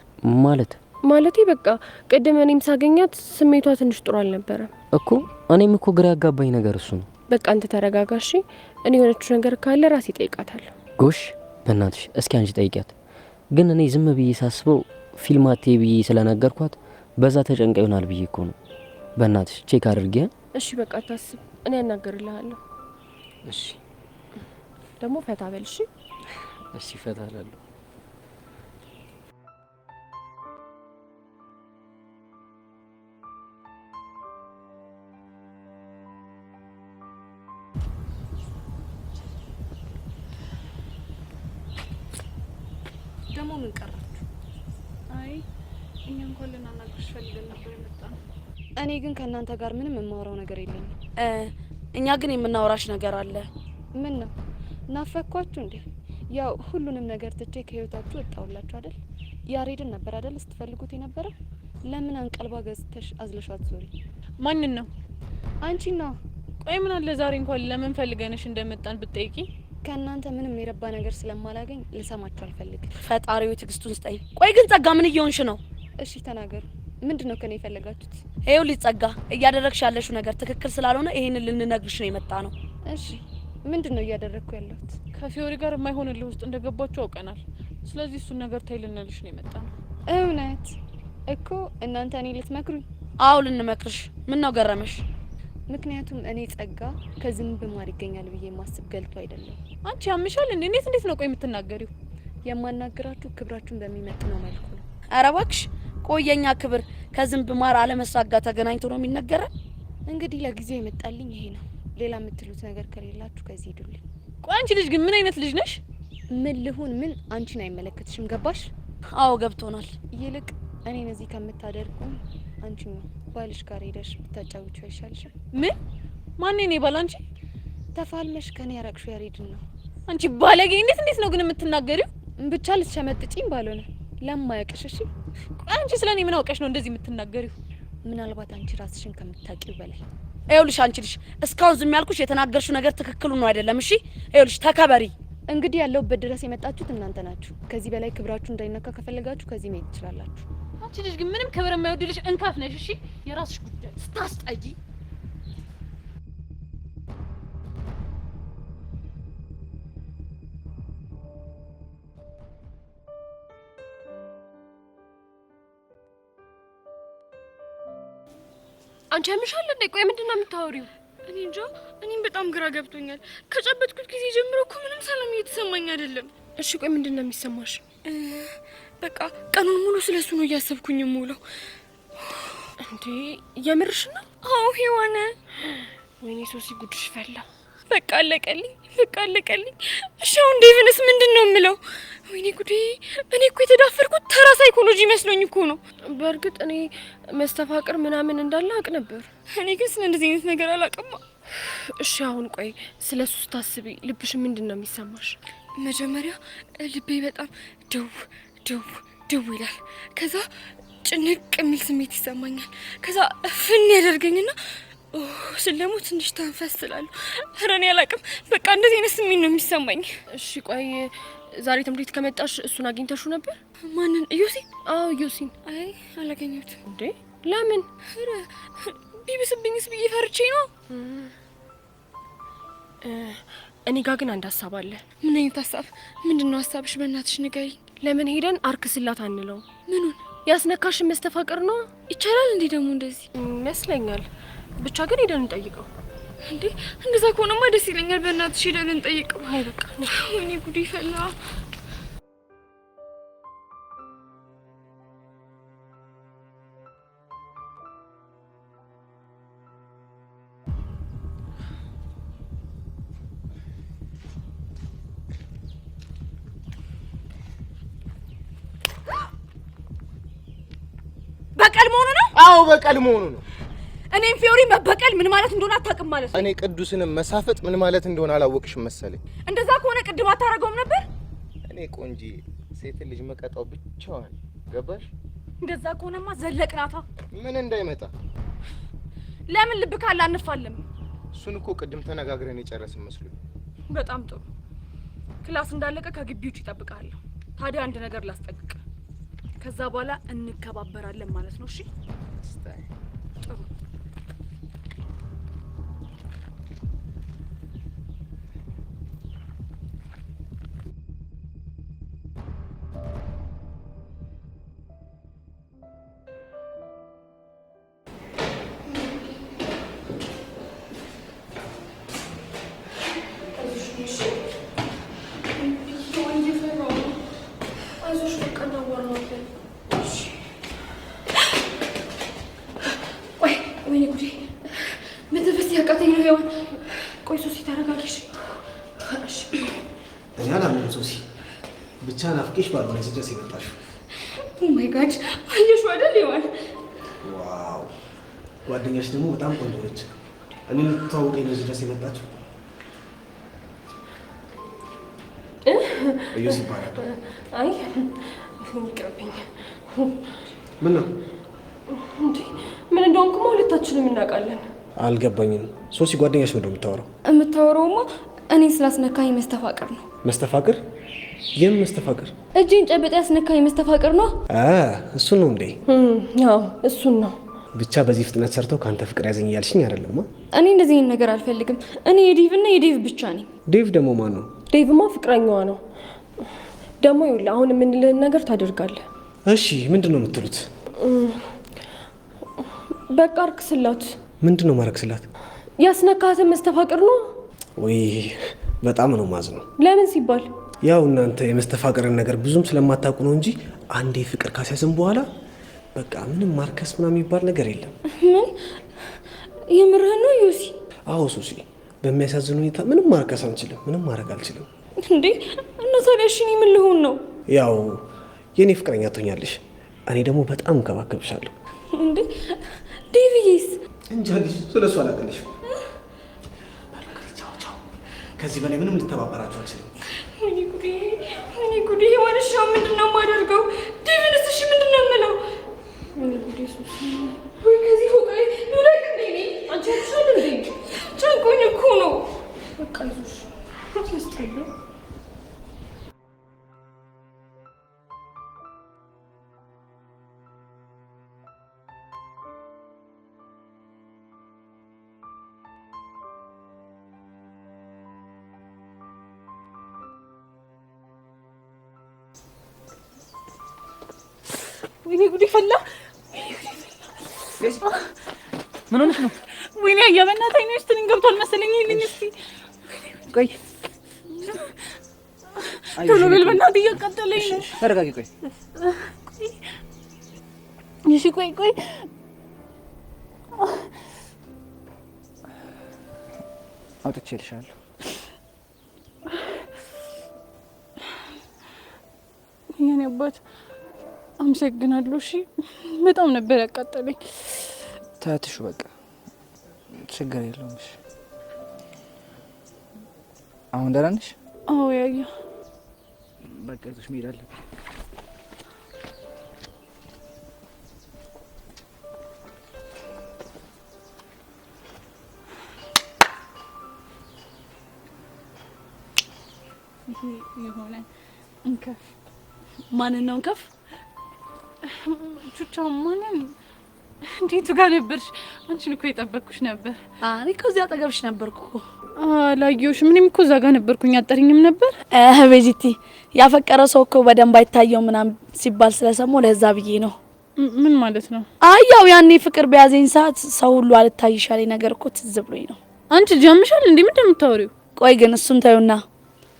ማለቴ በቃ ቅድም እኔም ሳገኛት ስሜቷ ትንሽ ጥሩ አልነበረም እኮ። እኔም እኮ ግራ ያጋባኝ ነገር እሱ ነው። በቃ አንተ ተረጋጋሽ። እኔ የሆነችው ነገር ካለ ራሴ ጠይቃታለሁ። ጎሽ በእናትሽ እስኪ አንቺ ጠይቂያት። ግን እኔ ዝም ብዬ ሳስበው ፊልማቴ ብዬ ስለነገርኳት በዛ ተጨንቃ ይሆናል ብዬ እኮ ነው። በእናትሽ ቼክ አድርጊ። እሺ በቃ አታስብ፣ እኔ ያናገርልሃለሁ። እሺ ደግሞ ፈታ በል። እሺ ፈታ እላለሁ። ደግሞ ምን ቀራችሁ? አይ እኛ እንኳን ልናናግርሽ ፈልገን ነበር የመጣነው። እኔ ግን ከእናንተ ጋር ምንም የማወራው ነገር የለኝም። እኛ ግን የምናወራሽ ነገር አለ። ምን ነው ናፈኳችሁ እንዴ? ያው ሁሉንም ነገር ትቼ ከህይወታችሁ ወጣሁላችሁ አይደል? ያሬድን ነበር አይደል ስትፈልጉት የነበረ? ለምን አንቀልባ ገዝተሽ አዝለሻት ዞሪ? ማንን ነው? አንቺ ነው። ቆይ ምን አለ ዛሬ እንኳን ለምን ፈልገንሽ እንደመጣን ብትጠይቂ? ከእናንተ ምንም የረባ ነገር ስለማላገኝ ልሰማችሁ አልፈልግም። ፈጣሪው ትዕግስቱን ስጠኝ። ቆይ ግን ጸጋ ምን እየሆንሽ ነው? እሺ ተናገሩ። ምንድነው ከኔ የፈለጋችሁት? ይኸውልሽ ጸጋ፣ እያደረግሽ ያለሽው ነገር ትክክል ስላልሆነ ይሄንን ልንነግርሽ ነው የመጣ ነው። እሺ ምንድነው እያደረግኩ ያለሁት? ከፊዮሪ ጋር የማይሆንልህ ውስጥ እንደገባችሁ አውቀናል። ስለዚህ እሱን ነገር ታይ ልንልሽ ነው የመጣ ነው። እውነት እኮ እናንተ እኔ ልትመክሩኝ? አዎ ልንመክርሽ። ምን ነው ገረመሽ? ምክንያቱም እኔ ጸጋ ከዝንብ ማር ይገኛል ብዬ ማስብ ገልቶ አይደለም። አንቺ ያምሻል እንዴ? እንዴት ነው ቆይ የምትናገሪው? የማናገራችሁ ክብራችሁን በሚመጥነው መልኩ ነው። ኧረ እባክሽ ቆየኛ ክብር ከዝንብ ማር አለመስራት ጋር ተገናኝቶ ነው የሚነገረን? እንግዲህ ለጊዜው የመጣልኝ ይሄ ነው። ሌላ የምትሉት ነገር ከሌላችሁ ከዚህ ሂዱልኝ። ቆይ አንቺ ልጅ ግን ምን አይነት ልጅ ነሽ? ምን ልሁን ምን አንቺን አይመለከትሽም። ገባሽ? አዎ ገብቶናል። ይልቅ እኔን እዚህ ከምታደርጉ አንቺ ነው ባልሽ ጋር ሄደሽ ብታጫውቺው አይሻልሽም? ምን ማን ነው ባል? አንቺ ተፋልመሽ ከኔ ያራቅሽው ያሬድን ነው። አንቺ ባለጌ! እንዴት ነው ግን የምትናገሪው? ብቻ ልትሸመጥጪኝ ባልሆነ ለማያውቅሽ። እሺ ቆይ አንቺ ስለኔ ምን አውቀሽ ነው እንደዚህ የምትናገሪው? ምናልባት አንቺ ራስሽን ከምታውቂው በላይ። ይኸውልሽ አንቺ ልጅ እስካሁን ዝም ያልኩሽ የተናገርሽው ነገር ትክክሉ ነው አይደለም? እሺ ይኸውልሽ ተከበሪ። እንግዲህ ያለሁበት ድረስ የመጣችሁት እናንተ ናችሁ። ከዚህ በላይ ክብራችሁ እንዳይነካ ከፈለጋችሁ ከዚህ መሄድ ትችላላችሁ። አንቺ ልጅ ግን ምንም ክብር የማይወድልሽ እንካፍ ነሽ። እሺ የራስሽ ጉዳይ ስታስጠጂ። አንቺ ያምሻል እንዴ? ቆይ ምንድነው የምታወሪው? እኔ እንጃ፣ እኔም በጣም ግራ ገብቶኛል። ከጨበጥኩት ጊዜ ጀምሮ እኮ ምንም ሰላም እየተሰማኝ አይደለም። እሺ ቆይ ምንድነው የሚሰማሽ? በቃ ቀኑን ሙሉ ስለሱ ነው እያሰብኩኝ የምውለው። እንዴ የምርሽ ነው? አዎ ሔዋን። ወይኔ ሶሲ ጉድሽ ፈላ። በቃ አለቀልኝ። እሺ አሁን ዴቭንስ ምንድን ነው የምለው? ወይኔ ጉዴ! እኔ እኮ የተዳፈርኩት ተራ ሳይኮሎጂ መስሎኝ እኮ ነው። በእርግጥ እኔ መስተፋቅር ምናምን እንዳለ አውቅ ነበር። እኔ ግን ስለ እንደዚህ አይነት ነገር አላውቅም። እሺ አሁን ቆይ ስለ እሱ ስታስቢ ልብሽ ምንድን ነው የሚሰማሽ? መጀመሪያ ልቤ በጣም ድው ይላል። ከዛ ጭንቅ የሚል ስሜት ይሰማኛል። ከዛ ፍን ያደርገኝና ስል ደግሞ ትንሽ ተንፈስ ስላሉ ኧረ እኔ አላውቅም። በቃ እንደዚህ አይነት ስሜት ነው የሚሰማኝ። እሺ ቆይ ዛሬ ትምህርት ቤት ከመጣሽ እሱን አግኝተሽው ነበር? ማንን? ዮሲን? አዎ ዮሲን። አይ አላገኘሁትም። እንዴ ለምን? ኧረ ቢብስብኝስ ብዬ ፈርቼ ነው። እኔ ጋር ግን አንድ ሀሳብ አለ። ምን አይነት ሀሳብ? ምንድን ነው ሀሳብሽ? በእናትሽ ንገሪኝ። ለምን ሄደን አርክ ስላት አንለው? ምኑን? ያስነካሽን መስተፋቅር ነው። ይቻላል እንዴ ደግሞ እንደዚህ? ይመስለኛል። ብቻ ግን ሄደን እንጠይቀው። እንዴ እንደዛ ከሆነማ ደስ ይለኛል። በእናትሽ ሄደን እንጠይቀው። አይ በቃ ወይኔ ጉዴ ፈላ። በቀል መሆኑ ነው? አዎ በቀል መሆኑ ነው። እኔም ፊዮሪ መበቀል ምን ማለት እንደሆነ አታውቅም ማለት ነው። እኔ ቅዱስንም መሳፈጥ ምን ማለት እንደሆነ አላወቅሽም መሰለኝ። እንደዛ ከሆነ ቅድም አታረገውም ነበር? እኔ ቆንጂ ሴት ልጅ መቀጣው ብቻዋን ገባሽ? እንደዛ ከሆነማ ዘለቅናታ። ምን እንዳይመጣ ለምን ልብ ካለ አንፋለም? እሱን እኮ ቅድም ተነጋግረን የጨረስን መስሎኝ። በጣም ጥሩ። ክላስ እንዳለቀ ከግቢ ውጭ እጠብቅሃለሁ። ታዲያ አንድ ነገር ላስጠንቅቅ። ከዛ በኋላ እንከባበራለን ማለት ነው። እሺ? ጥሩ። ወይኔ ጉዴ! መተንፈስ ያቃተኝ ነው። ሄዋን ቆይ ሶሲ ተረጋጊሽ። እኔ አላምንም ሶሲ፣ ብቻ ናፍቄሽ ባልሆነ ድረስ የመጣሽው። ኦ ማይ ጋድ! አየሽው አይደል ሄዋን? ዋው! ጓደኛሽ ደግሞ በጣም ቆንጆ ነች። እኔ ልትተዋወቀኝ ነው ድረስ የመጣችው። እዮስ ይባላል። አይ ይቅርብኝ። ምን ነው እንዴ? ምን እንደሆንኩማ ሁለታችንም እናውቃለን። አልገባኝም። ሶሲ ጓደኛሽ ነው የምታወራው? የምታወራውማ እኔ ስላስነካኝ መስተፋቅር ነው። መስተፋቅር? የምን መስተፋቅር? እጄን ጨብጣ ያስነካኝ መስተፋቅር ነው። እሱን ነው እንዴ? አዎ እሱን ነው። ብቻ በዚህ ፍጥነት ሰርተው ካንተ ፍቅር ያዘኝ እያልሽኝ አይደለማ? እኔ እንደዚህ አይነት ነገር አልፈልግም። እኔ የዴቭ እና የዴቭ ብቻ ነኝ። ዴቭ ደግሞ ማን ነው? ዴቭማ ፍቅረኛዋ ነው። ደግሞ ይኸውልህ አሁን የምንልህን ነገር ታደርጋለህ። እሺ ምንድን ነው የምትሉት? በቃ አርክስላት። ምንድን ነው ማረክስላት? ያስነካትን መስተፋቅር ነው። ወይ በጣም ነው ማዝነው። ለምን ሲባል ያው እናንተ የመስተፋቅርን ነገር ብዙም ስለማታውቁ ነው እንጂ አንዴ ፍቅር ካስያዝን በኋላ በቃ ምንም ማርከስ ምናምን የሚባል ነገር የለም። ምን የምርህን ነው ዮሲ? አዎ ሱሲ፣ በሚያሳዝን ሁኔታ ምንም ማርከስ አንችልም። ምንም ማድረግ አልችልም። እንዴ እና ታዲያ እሺ እኔ ምን ልሆን ነው? ያው የኔ ፍቅረኛ ትሆኛለሽ፣ እኔ ደግሞ በጣም እንከባከብሻለሁ። እንዴ ዴቪስ እንጃልሽ፣ ስለሱ አላውቅልሽ። ከዚህ በላይ ምንም ልተባበራችሁ አልችልም። ወይኔ ጉዴ! ዋንሻ ምንድን ነው የማደርገው? ዴቪንስ እሺ ምንድን ነው የምለው? ወይኔ ጉዴ! ሱሲ ወይ ከዚህ ፎቅ ላይ ልውደቅ እንዴ? አንቺ አትሻል እንዴ? ጨንቆኝ እኮ ነው። በቃ ይዞሽ ያስጠላ። ወይኔ ጉዴ ፈላ። ምን ሆነሽ ነው? ወይኔ አያበናት አይኔ ውስጥ ገብቷል መሰለኝ። ይሄንን እስቲ ቆይ ቶሎ በል በእናትህ እያቃጠለኝ ነው። ተረጋጊ። ቆይ እሺ ቆይ አውጥቼልሻለሁ። የኔ አባት አመሰግናለሁ። እሺ በጣም ነበር ያቃጠለኝ። ታትሹ በቃ ችግር የለውም። እሺ አሁን ደህና ነሽ? አዎ ያያ በቃ ይዞሽ መሄድ አለብኝ። የሆነ እንከፍ ማንን ነው እንከፍ? ቹቻ ማንን? እንዴት ጋር ነበርሽ? አንቺን እኮ የጠበቅኩሽ ነበር። እኔ እኮ እዚያ አጠገብሽ ነበርኩ እኮ። አላየሁሽም። እኔም እኮ እዛ ጋር ነበርኩኝ። አጠሪኝም ነበር። ቤዚቲ ያፈቀረ ሰው እኮ በደንብ አይታየው ምናምን ሲባል ስለሰማሁ ለዛ ብዬ ነው። ምን ማለት ነው? ያው ያኔ ፍቅር በያዘኝ ሰዓት ሰው ሁሉ አልታይሻለኝ ነገር እኮ ትዝ ብሎኝ ነው። አንቺ ጀምሻል እንዴ? ምንድን ነው የምታወሪው? ቆይ ግን እሱን ታዩና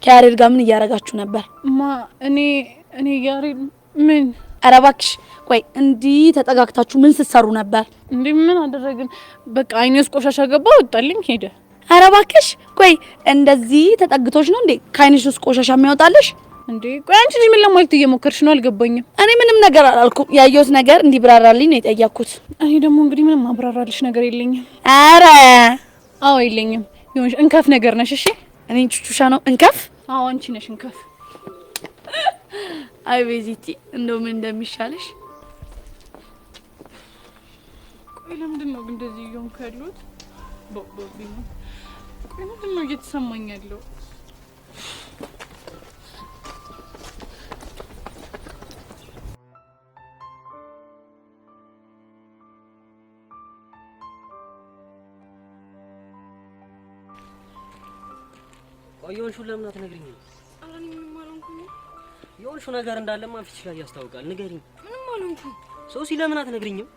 ከያሬድ ጋር ምን እያረጋችሁ ነበር? እኔ ያሬድ ምን? ኧረ እባክሽ ቆይ እንዲህ ተጠጋግታችሁ ምን ስትሰሩ ነበር? እንዴ ምን አደረግን? በቃ አይኔ ውስጥ ቆሻሻ ገባ፣ ወጣልኝ፣ ሄደ። ኧረ እባክሽ ቆይ እንደዚህ ተጠግቶች ነው እንዴ ከአይንሽ ውስጥ ቆሻሻ የሚያወጣልሽ? እንዴ ቆይ አንቺ ምን ለማለት እየሞከርሽ ነው? አልገባኝም። እኔ ምንም ነገር አላልኩም። ያየሁት ነገር እንዲብራራልኝ ነው የጠየቅኩት። እኔ ደግሞ እንግዲህ ምንም ማብራራልሽ ነገር የለኝም። አረ አዎ የለኝም። ይሁንሽ እንከፍ ነገር ነሽ። እሺ እኔ ቹቹሻ ነው እንከፍ? አዎ አንቺ ነሽ እንከፍ። አይ ቤዚቲ እንደው ምን እንደሚሻልሽ። ቆይ ለምንድን ነው ግን እንደዚህ እየሆንኩ ያለሁት? ቦቦቢ ነው። ቆይ ምንድን ነው እየተሰማኝ ያለው? ቆየውን ለምን አትነግሪኝም? አላን ምንም አልሆንኩም። የሆንሽው ነገር እንዳለማ ፊትሽ ላይ ያስታውቃል። ንገሪኝ። ምንም አልሆንኩም። ሶሲ ለምን አትነግሪኝም?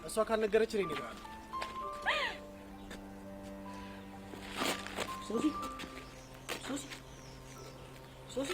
እሷ ካልነገረች እኔ ነኝ። ሶሲ ሶሲ ሶሲ